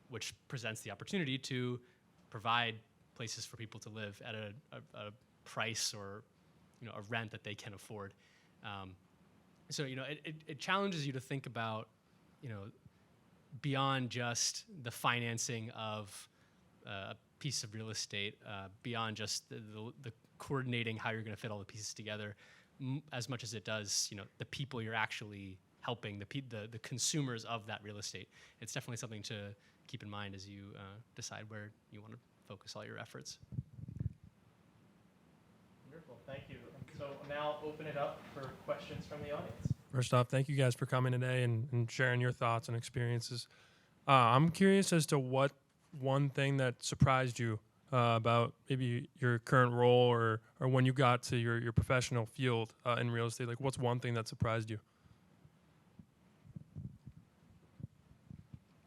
which presents the opportunity to provide places for people to live at a price or a rent that they can afford. So it challenges you to think about beyond just the financing of a piece of real estate, beyond just the coordinating how you're going to fit all the pieces together, as much as it does the people you're actually helping, the consumers of that real estate. It's definitely something to keep in mind as you decide where you want to focus all your efforts. Wonderful, thank you. And so now I'll open it up for questions from the audience. First off, thank you guys for coming today and sharing your thoughts and experiences. I'm curious as to what one thing that surprised you about maybe your current role or when you got to your professional field in real estate. Like, what's one thing that surprised you?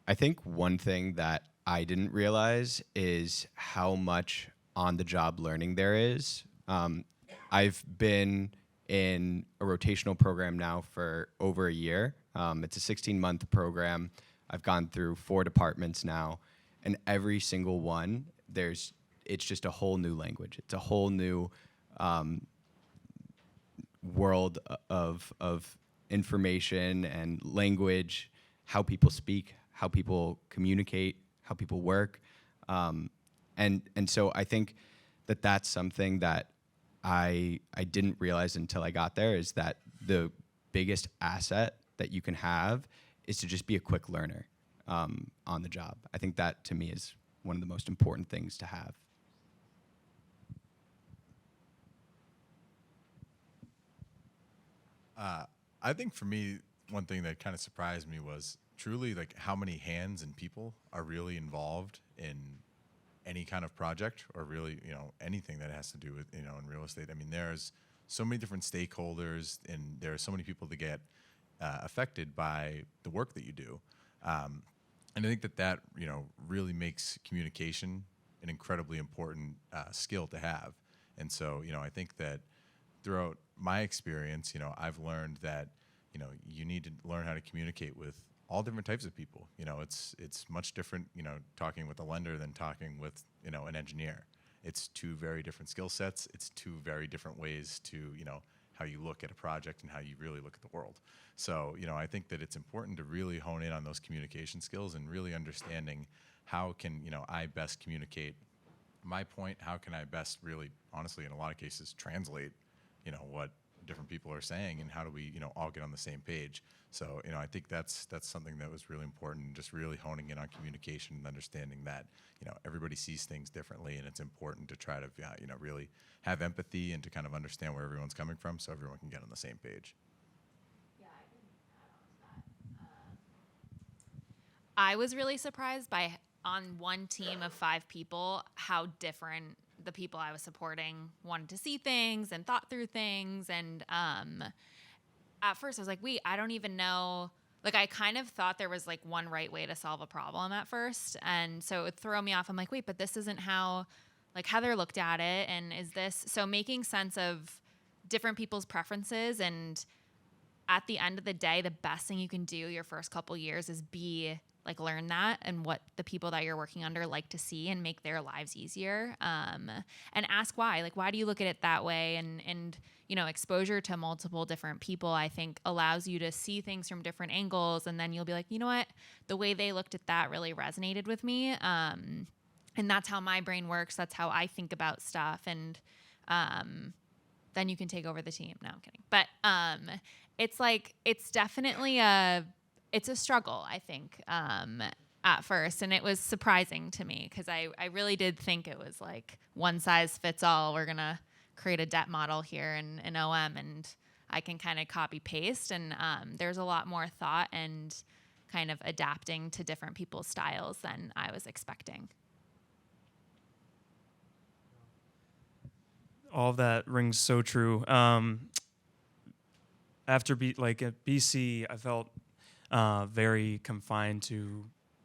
I think one thing that I didn't realize is how much on-the-job learning there is. I've been in a rotational program now for over a year. It's a 16-month program. I've gone through 4 departments now, and every single one, it's just a whole new language. It's a whole new world of information and language, how people speak, how people communicate, how people work. And so I think that that's something that I didn't realize until I got there, is that the biggest asset that you can have is to just be a quick learner on the job. I think that, to me, is one of the most important things to have. I think for me, one thing that kind of surprised me was truly like how many hands and people are really involved in any kind of project, or really, anything that has to do with, in real estate. I mean, there's so many different stakeholders, and there are so many people that get affected by the work that you do. And I think that really makes communication an incredibly important skill to have. And so, I think that throughout my experience, I've learned that, you need to learn how to communicate with all different types of people. It's much different, talking with a lender than talking with, an engineer. It's 2 very different skill sets. It's 2 very different ways to, how you look at a project and how you really look at the world. So, I think that it's important to really hone in on those communication skills and really understanding how can, I best communicate my point, how can I best really, honestly, in a lot of cases, translate, what different people are saying, and how do we, all get on the same page. So, I think that's something that was really important, just really honing in on communication and understanding that, everybody sees things differently, and it's important to try to, really have empathy and to kind of understand where everyone's coming from so everyone can get on the same page. Yeah, I can add on to that. I was really surprised by, on one team of 5 people, how different the people I was supporting wanted to see things and thought through things. And at first I was like, wait, I don't even know. Like, I kind of thought there was like one right way to solve a problem at first. And so it would throw me off. I'm like, wait, but this isn't how like Heather looked at it. And is this, so making sense of different people's preferences. And at the end of the day, the best thing you can do your first couple years is learn that and what the people that you're working under like to see and make their lives easier. And ask why. Like, why do you look at it that way? And exposure to multiple different people, I think, allows you to see things from different angles. And then you'll be like, you know what? The way they looked at that really resonated with me. And that's how my brain works. That's how I think about stuff. And then you can take over the team. No, I'm kidding. But it's definitely it's a struggle, I think, at first. And it was surprising to me because I really did think it was like one size fits all. We're going to create a debt model here in OM and I can kind of copy paste. And there's a lot more thought and kind of adapting to different people's styles than I was expecting. All of that rings so true. After at BC, I felt very confined to,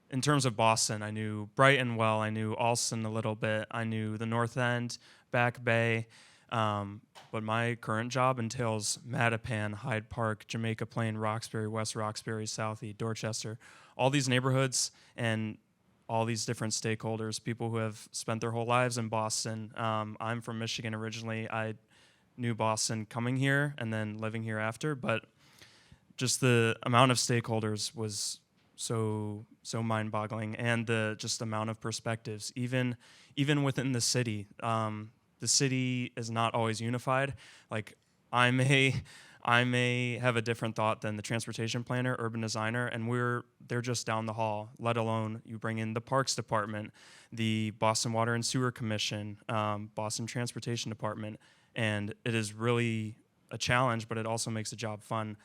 in terms of Boston, I knew Brighton well, I knew Allston a little bit, I knew the North End, Back Bay, but my current job entails Mattapan, Hyde Park, Jamaica Plain, Roxbury, West Roxbury, Southie, Dorchester, all these neighborhoods and all these different stakeholders, people who have spent their whole lives in Boston. I'm from Michigan originally. I knew Boston coming here and then living here after, but just the amount of stakeholders was so mind-boggling, and the just amount of perspectives, even within the city. The city is not always unified. Like I may have a different thought than the transportation planner, urban designer, and they're just down the hall, let alone you bring in the Parks Department, the Boston Water and Sewer Commission, Boston Transportation Department, and it is really a challenge, but it also makes the job fun,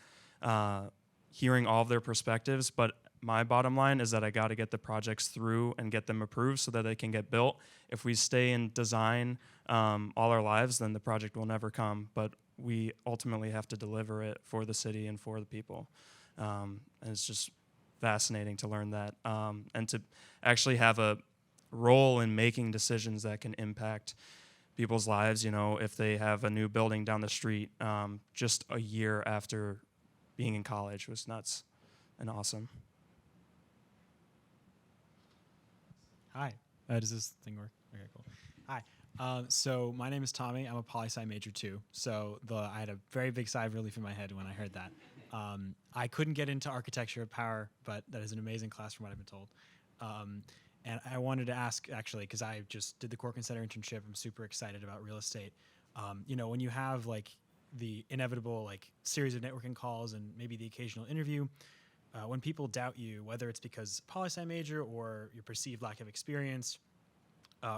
hearing all of their perspectives. But my bottom line is that I got to get the projects through and get them approved so that they can get built. If we stay in design all our lives, then the project will never come. But we ultimately have to deliver it for the city and for the people. And it's just fascinating to learn that, and to actually have a role in making decisions that can impact people's lives. If they have a new building down the street, just a year after being in college was nuts and awesome. Hi. Does this thing work? Okay, cool. Hi. So my name is Tommy. I'm a poli-sci major too. So I had a very big sigh of relief in my head when I heard that. I couldn't get into architecture of power, but that is an amazing class from what I've been told. And I wanted to ask, actually, because I just did the Corcoran Center internship. I'm super excited about real estate. When you have the inevitable series of networking calls and maybe the occasional interview, when people doubt you, whether it's because poli-sci major or your perceived lack of experience,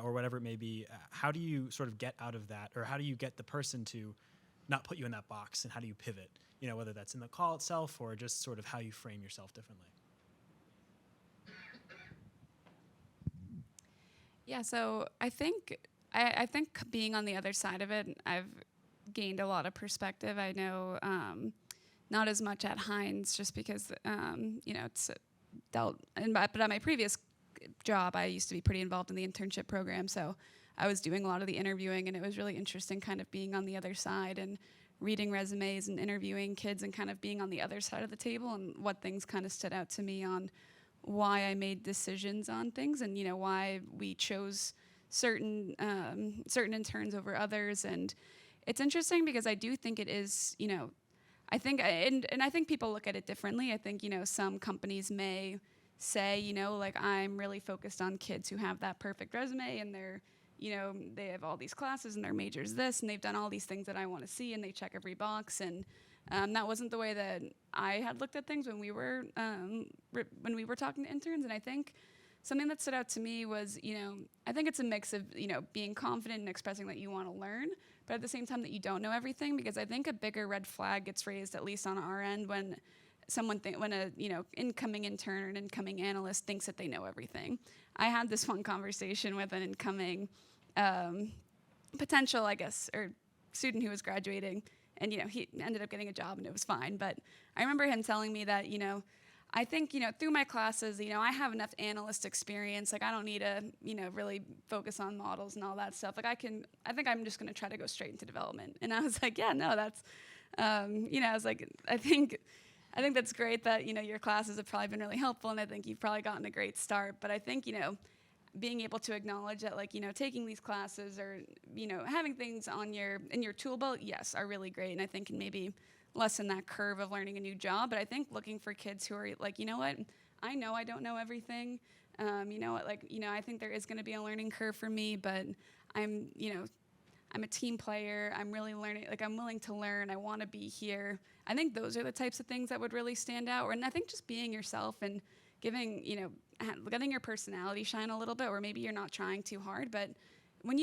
or whatever it may be, how do you sort of get out of that, or how do you get the person to not put you in that box, and how do you pivot? Whether that's in the call itself or just sort of how you frame yourself differently. Yeah, so I think being on the other side of it, I've gained a lot of perspective. I know not as much at Hines, just because it's but at my previous job, I used to be pretty involved in the internship program, so I was doing a lot of the interviewing, and it was really interesting kind of being on the other side and reading resumes and interviewing kids and kind of being on the other side of the table, and what things kind of stood out to me on why I made decisions on things, and why we chose certain interns over others. And it's interesting because I do think it is, I think I think people look at it differently. I think some companies may say, I'm really focused on kids who have that perfect resume, and they're they have all these classes and their major's this, and they've done all these things that I want to see, and they check every box. And that wasn't the way that I had looked at things when we were talking to interns. And I think something that stood out to me was, I think it's a mix of, being confident and expressing that you want to learn, but at the same time that you don't know everything, because I think a bigger red flag gets raised, at least on our end, when when a incoming intern or an incoming analyst thinks that they know everything. I had this one conversation with an incoming potential, or student who was graduating, and he ended up getting a job and it was fine. But I remember him telling me that I think, through my classes, I have enough analyst experience. Like, I don't need to, really focus on models and all that stuff. Like, I think I'm just going to try to go straight into development. And I was like, yeah, no, that's, I was like, I think that's great that, your classes have probably been really helpful. And I think you've probably gotten a great start. But I think, being able to acknowledge that, like, taking these classes or, having things in your tool belt, yes, are really great. And I think can maybe lessen that curve of learning a new job. But I think looking for kids who are like, you know what, I know I don't know everything. You know what, like, I think there is going to be a learning curve for me, but I'm a team player. I'm really learning, like, I'm willing to learn. I want to be here. I think those are the types of things that would really stand out. And I think just being yourself and giving, letting your personality shine a little bit, or maybe you're not trying too hard, but when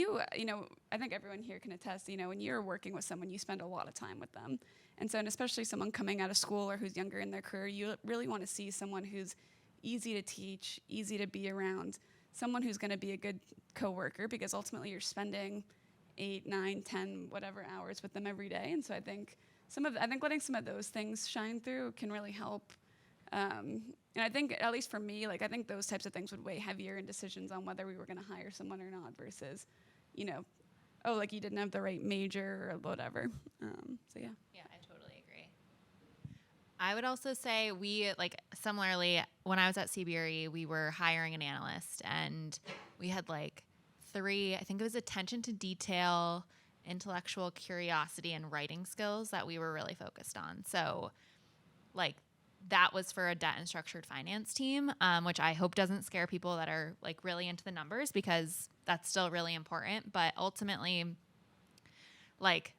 I think everyone here can attest, when you're working with someone, you spend a lot of time with them. And so, and especially someone coming out of school or who's younger in their career, you really want to see someone who's easy to teach, easy to be around, someone who's going to be a good coworker, because ultimately you're spending 8, 9, 10, whatever hours with them every day. And so I think letting some of those things shine through can really help. And I think, at least for me, like, I think those types of things would weigh heavier in decisions on whether we were going to hire someone or not versus, oh, like, you didn't have the right major or whatever. So yeah. Yeah, I totally agree. I would also say similarly, when I was at CBRE, we were hiring an analyst, and we had 3, I think it was attention to detail, intellectual curiosity, and writing skills that we were really focused on. So, that was for a debt and structured finance team, which I hope doesn't scare people that are really into the numbers, because that's still really important. But ultimately,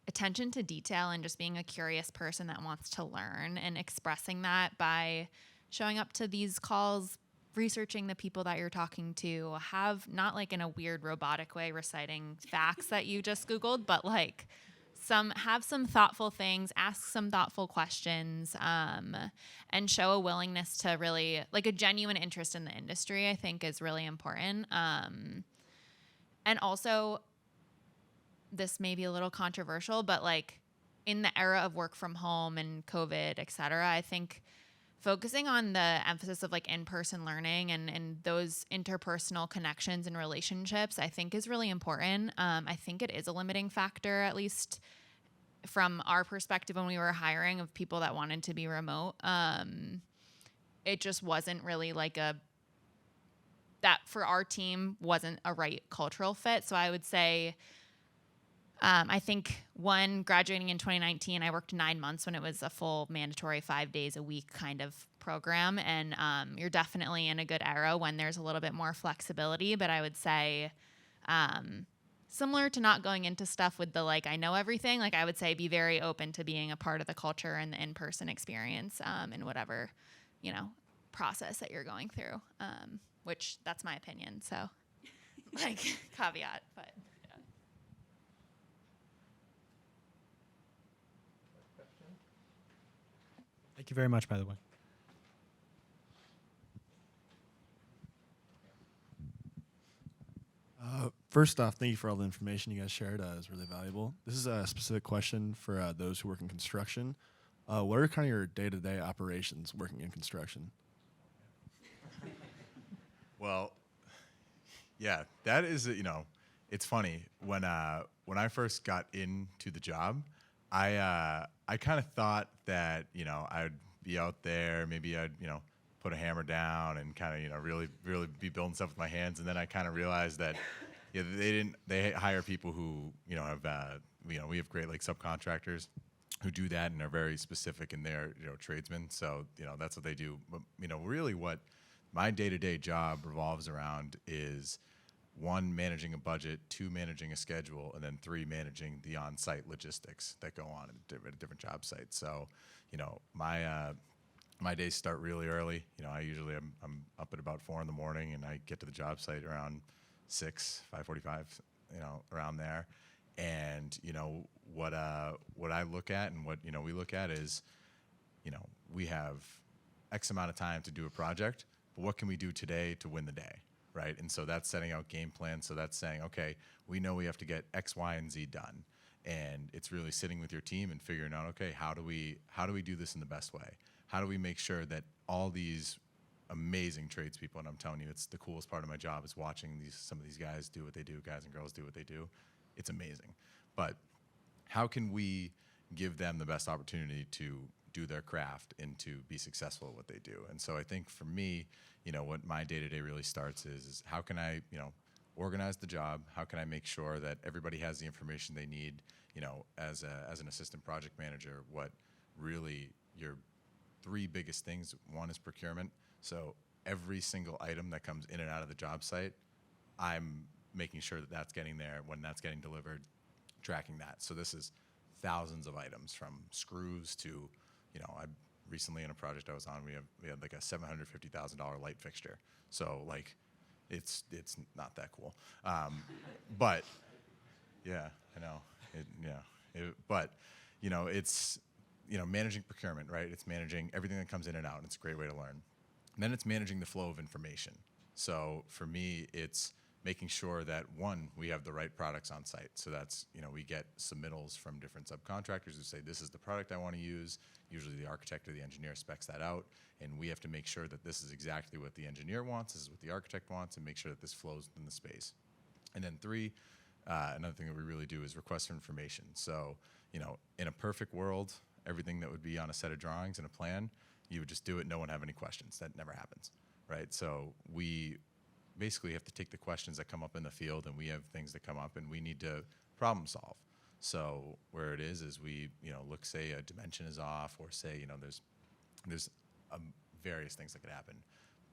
attention to detail and just being a curious person that wants to learn and expressing that by showing up to these calls, researching the people that you're talking to, have not in a weird robotic way reciting facts that you just Googled, but have some thoughtful things, ask some thoughtful questions, and show a willingness to really, a genuine interest in the industry, I think is really important. And also, this may be a little controversial, but in the era of work from home and COVID, et cetera, I think focusing on the emphasis of in-person learning and those interpersonal connections and relationships, I think is really important. I think it is a limiting factor, at least from our perspective when we were hiring, of people that wanted to be remote. It just wasn't really that for our team wasn't a right cultural fit. So I would say, I think graduating in 2019, I worked 9 months when it was a full mandatory 5 days a week kind of program. And you're definitely in a good era when there's a little bit more flexibility. But I would say, similar to not going into stuff with the I know everything, I would say be very open to being a part of the culture and the in-person experience in whatever, process that you're going through, which that's my opinion. So caveat, but. Thank you very much, by the way. First off, thank you for all the information you guys shared. It was really valuable. This is a specific question for those who work in construction. What are kind of your day-to-day operations working in construction? Well, yeah, that is, it's funny. When I first got into the job, I kind of thought that, I'd be out there, maybe I'd, put a hammer down and kind of, really be building stuff with my hands. And then I kind of realized that, they hire people who, have, we have great subcontractors who do that and are very specific in their, tradesmen. So, that's what they do. But, really what my day-to-day job revolves around is 1, managing a budget, 2, managing a schedule, and then 3, managing the on-site logistics that go on at different job sites. So, my days start really early. I'm up at about 4 in the morning, and I get to the job site around 6, 5:45, around there. And what I look at and what we look at is, we have X amount of time to do a project, but what can we do today to win the day? Right. And so that's setting out game plans. So that's saying, okay, we know we have to get X, Y, and Z done. And it's really sitting with your team and figuring out, okay, how do we do this in the best way? how do we make sure that all these amazing tradespeople, and I'm telling you, it's the coolest part of my job is watching some of these guys do what they do, guys and girls do what they do. It's amazing. But how can we give them the best opportunity to do their craft and to be successful at what they do? And so I think for me, what my day-to-day really starts is how can I, organize the job? How can I make sure that everybody has the information they need, as an assistant project manager, what really your three biggest things. One is procurement. So every single item that comes in and out of the job site, I'm making sure that that's getting there when that's getting delivered, tracking that. So this is thousands of items from screws to, I recently in a project I was on, we had like a $750,000 light fixture. So like, it's not that cool. But yeah, I know. But it's managing procurement, right? It's managing everything that comes in and out, and it's a great way to learn. And then it's managing the flow of information. So for me, it's making sure that, one, we have the right products on site. So that's, we get submittals from different subcontractors who say, this is the product I want to use. Usually the architect or the engineer specs that out, and we have to make sure that this is exactly what the engineer wants, this is what the architect wants, and make sure that this flows within the space. And then three, another thing that we really do is request for information. So, in a perfect world, everything that would be on a set of drawings and a plan, you would just do it, no one have any questions. That never happens, right? So we basically have to take the questions that come up in the field, and we have things that come up, and we need to problem solve. So where it is we, look, say a dimension is off, or say, there's various things that could happen.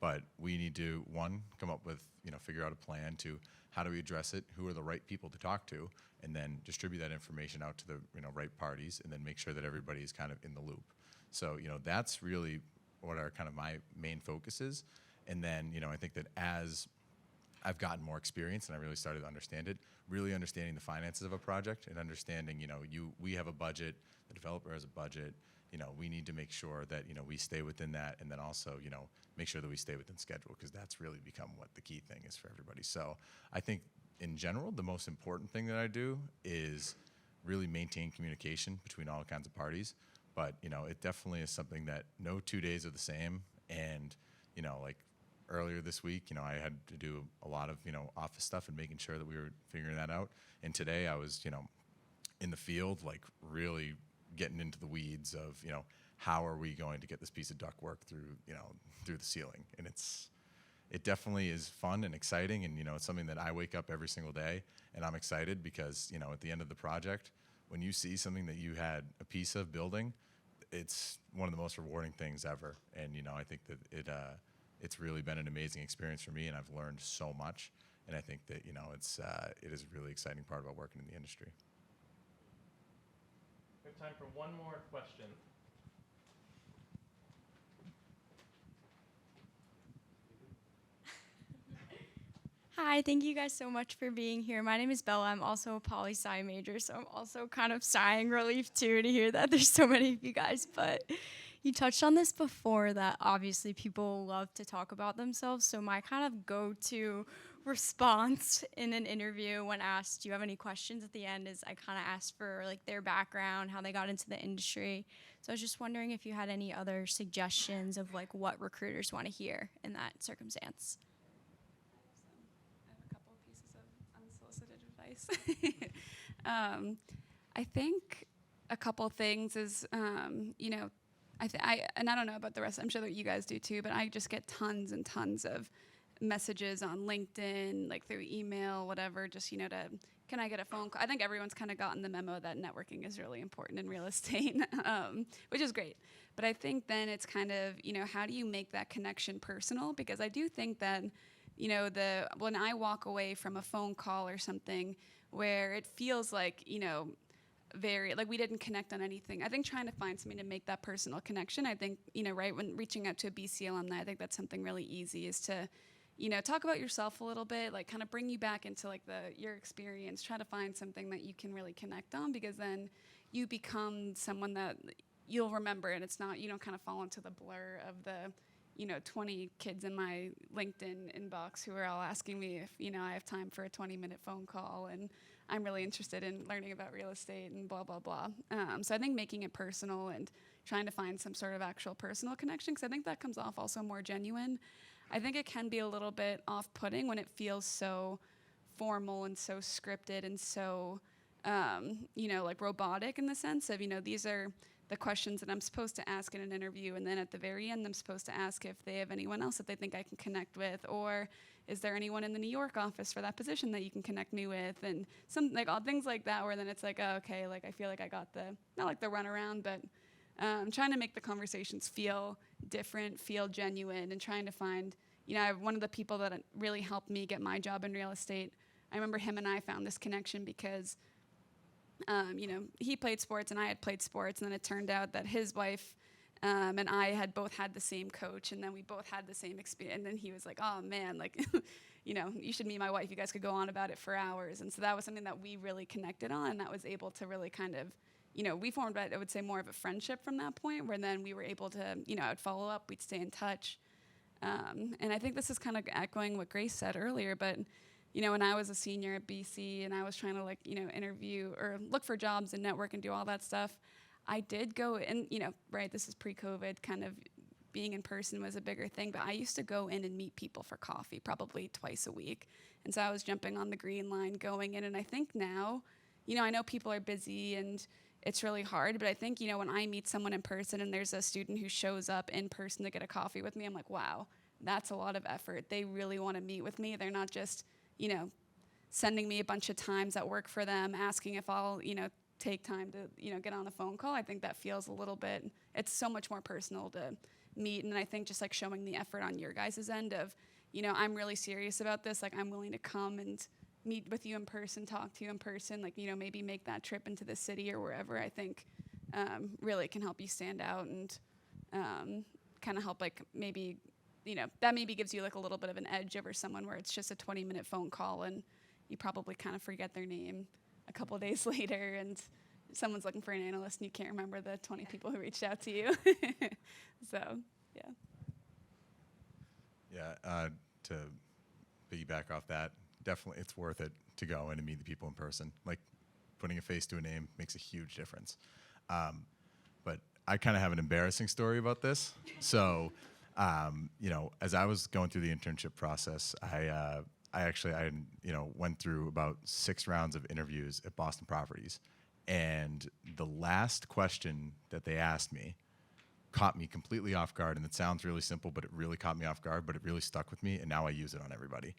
But we need to, one, come up with, figure out a plan to how do we address it, who are the right people to talk to, and then distribute that information out to the, right parties, and then make sure that everybody's kind of in the loop. So, that's really what our kind of my main focus is. And then, I think that as I've gotten more experience and I really started to understand it, really understanding the finances of a project and understanding, we have a budget, the developer has a budget, we need to make sure that, we stay within that, and then also, make sure that we stay within schedule, because that's really become what the key thing is for everybody. So I think in general, the most important thing that I do is really maintain communication between all kinds of parties. But, it definitely is something that no 2 days are the same. And, like earlier this week, I had to do a lot of, office stuff and making sure that we were figuring that out. And today I was, in the field, like really getting into the weeds of, how are we going to get this piece of ductwork through, through the ceiling. And it definitely is fun and exciting. And, it's something that I wake up every single day and I'm excited because, at the end of the project, when you see something that you had a piece of building, it's one of the most rewarding things ever. And, I think that it's really been an amazing experience for me, and I've learned so much. And I think that, it is a really exciting part about working in the industry. We have time for one more question. Hi, thank you guys so much for being here. My name is Bella. I'm also a poli-sci major, so I'm also kind of sighing relief too to hear that there's so many of you guys. But you touched on this before, that obviously people love to talk about themselves. So my kind of go-to response in an interview when asked, do you have any questions at the end, is I kind of ask for like their background, how they got into the industry. So I was just wondering if you had any other suggestions of like what recruiters want to hear in that circumstance. I think a couple things is, and I don't know about the rest, I'm sure that you guys do too, but I just get tons and tons of messages on LinkedIn, like through email, whatever, just, can I get a phone call? I think everyone's kind of gotten the memo that networking is really important in real estate, which is great. But I think then it's kind of, how do you make that connection personal? Because I do think that, when I walk away from a phone call or something where it feels like, very, like we didn't connect on anything, I think trying to find something to make that personal connection, I think, right, when reaching out to a BC alumni, I think that's something really easy, is to, talk about yourself a little bit, like kind of bring you back into like your experience, try to find something that you can really connect on, because then you become someone that you'll remember, and it's not, you don't kind of fall into the blur of the 20 kids in my LinkedIn inbox who are all asking me if, I have time for a 20-minute phone call. And I'm really interested in learning about real estate and blah, blah, blah. So I think making it personal and trying to find some sort of actual personal connection, because I think that comes off also more genuine. I think it can be a little bit off-putting when it feels so formal and so scripted and so, like robotic in the sense of, these are the questions that I'm supposed to ask in an interview, and then at the very end, I'm supposed to ask if they have anyone else that they think I can connect with, or is there anyone in the New York office for that position that you can connect me with, and some like all things like that, where then it's like, oh, okay, like I feel like I got the, not like the runaround, but trying to make the conversations feel different, feel genuine, and trying to find, one of the people that really helped me get my job in real estate, I remember him and I found this connection because he played sports and I had played sports, and then it turned out that his wife and I had both had the same coach, and then we both had the same experience. And then he was like, oh man, like, you should meet my wife. You guys could go on about it for hours. And so that was something that we really connected on, and that was able to really kind of, we formed, I would say, more of a friendship from that point, where then we were able to, I would follow up, we'd stay in touch. And I think this is kind of echoing what Grace said earlier, but when I was a senior at BC and I was trying to interview or look for jobs and network and do all that stuff, I did go and, right, this is pre-COVID, kind of being in person was a bigger thing, but I used to go in and meet people for coffee probably twice a week. And so I was jumping on the green line, going in, and I think now, I know people are busy and it's really hard, but I think, when I meet someone in person and there's a student who shows up in person to get a coffee with me, I'm like, wow, that's a lot of effort. They really want to meet with me. They're not just, sending me a bunch of times that work for them, asking if I'll, take time to, get on a phone call. I think that feels a little bit, it's so much more personal to meet. And I think just like showing the effort on your guys' end of, I'm really serious about this. Like, I'm willing to come and meet with you in person, talk to you in person, like, maybe make that trip into the city or wherever, I think really can help you stand out and kind of help, like, maybe, that maybe gives you like a little bit of an edge over someone where it's just a 20-minute phone call and you probably kind of forget their name a couple of days later, and someone's looking for an analyst and you can't remember the 20 people who reached out to you. So, yeah. Yeah, to piggyback off that, definitely it's worth it to go in and meet the people in person. Like, putting a face to a name makes a huge difference. But I kind of have an embarrassing story about this. So, as I was going through the internship process, I went through about 6 rounds of interviews at Boston Properties. And the last question that they asked me caught me completely off guard. And it sounds really simple, but it really caught me off guard, but it really stuck with me. And now I use it on everybody.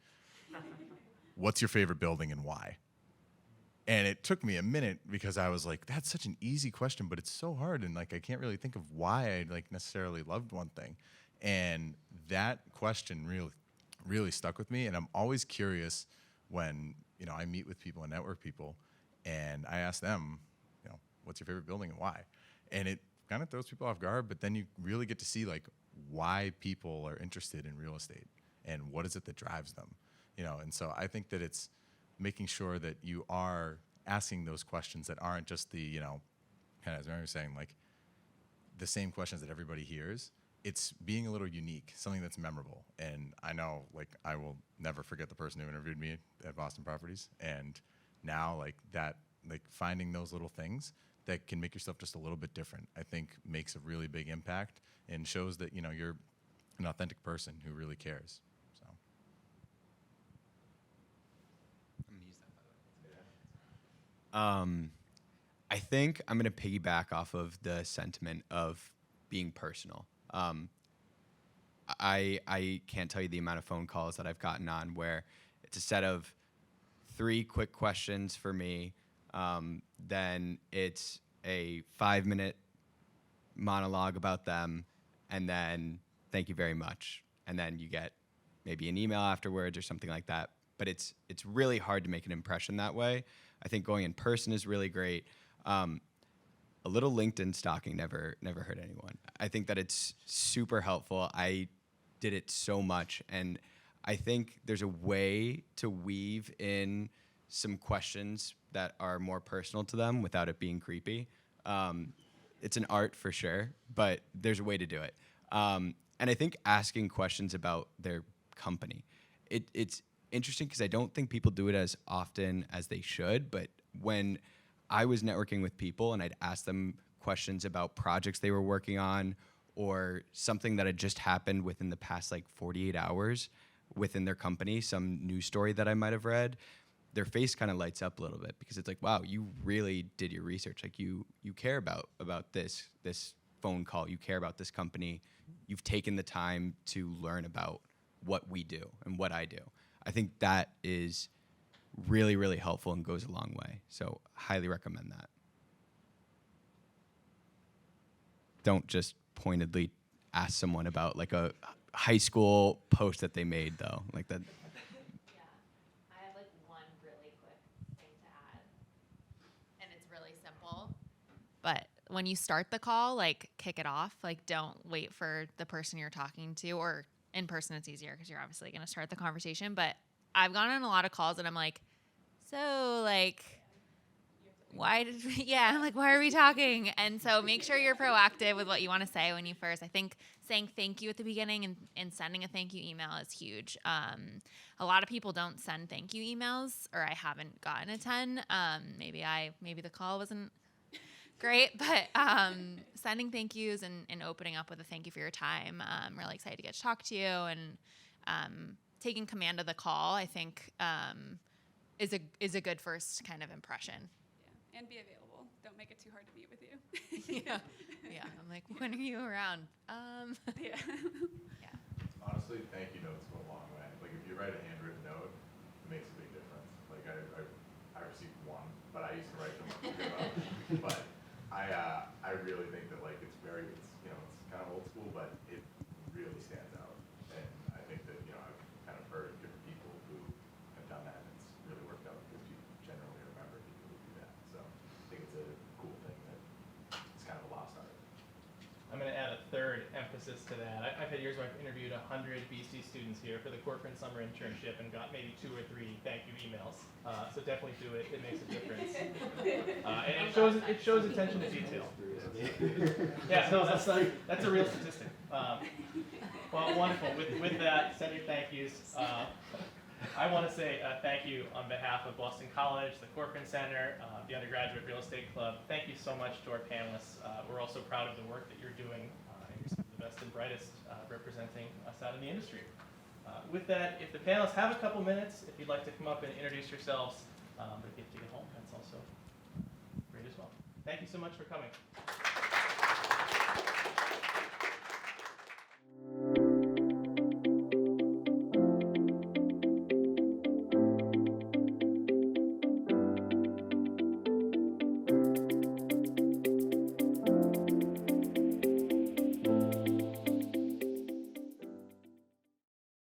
What's your favorite building and why? And it took me a minute because I was like, that's such an easy question, but it's so hard. And like, I can't really think of why I like necessarily loved one thing. And that question really stuck with me. And I'm always curious when, I meet with people and network people and I ask them, what's your favorite building and why? And it kind of throws people off guard, but then you really get to see like why people are interested in real estate and what is it that drives them, And so I think that it's making sure that you are asking those questions that aren't just the, kind of as Mary was saying, like the same questions that everybody hears. It's being a little unique, something that's memorable. And I know, like, I will never forget the person who interviewed me at Boston Properties. And now, like, that, like, finding those little things that can make yourself just a little bit different, I think makes a really big impact and shows that, you're an authentic person who really cares. So. I'm gonna use that, by the way. I think I'm going to piggyback off of the sentiment of being personal. I can't tell you the amount of phone calls that I've gotten on where it's a set of 3 quick questions for me. Then it's a 5-minute monologue about them, and then thank you very much. And then you get maybe an email afterwards or something like that. But it's really hard to make an impression that way. I think going in person is really great. A little LinkedIn stalking never hurt anyone. I think that it's super helpful. I did it so much, and I think there's a way to weave in some questions that are more personal to them without it being creepy. It's an art for sure, but there's a way to do it. And I think asking questions about their company, it's interesting because I don't think people do it as often as they should. But when I was networking with people and I'd ask them questions about projects they were working on or something that had just happened within the past like 48 hours within their company, some news story that I might have read, their face kind of lights up a little bit because it's like, wow, you really did your research. Like you care about this phone call. You care about this company. You've taken the time to learn about what we do and what I do. I think that is really, really helpful and goes a long way. So highly recommend that. Don't just pointedly ask someone about like a high school post that they made though. Like that. Yeah, I have like one really quick thing to add, and it's really simple. But when you start the call, like kick it off. Like don't wait for the person you're talking to, or in person it's easier because you're obviously going to start the conversation. But I've gone on a lot of calls and I'm like, so like, why did we, yeah, I'm like, why are we talking? And so make sure you're proactive with what you want to say when you first. I think saying thank you at the beginning and sending a thank you email is huge. A lot of people don't send thank you emails, or I haven't gotten a ton. Maybe the call wasn't great, but sending thank yous and opening up with a thank you for your time. I'm really excited to get to talk to you, and taking command of the call, I think, is a good first kind of impression. Yeah, and be available. Don't make it too hard to meet with you. Yeah. I'm like, when are you around? Yeah. Yeah. Honestly, thank you notes go a long way. Like if you write a handwritten note, it makes a big difference. Like I received one, but I used to write them. But I really think that like it's kind of old school, but it really stands out. And I think that I've kind of heard different people who have done that, and it's really worked out because you generally remember people who do that. So I think it's a cool thing that it's kind of a lost art. I'm going to add a third emphasis to that. I've had years where I've interviewed 100 BC students here for the corporate summer internship and got maybe 2 or 3 thank you emails. So definitely do it. It makes a difference. And it shows attention to detail. Yeah, no, that's a real statistic. Well, wonderful. With that, send your thank yous. I want to say thank you on behalf of Boston College, the Corcoran Center, the Undergraduate Real Estate Club. Thank you so much to our panelists. We're also proud of the work that you're doing. You're some of the best and brightest representing us out in the industry. With that, if the panelists have a couple minutes, if you'd like to come up and introduce yourselves, but if you have to get home, that's also great as well. Thank you so much for coming.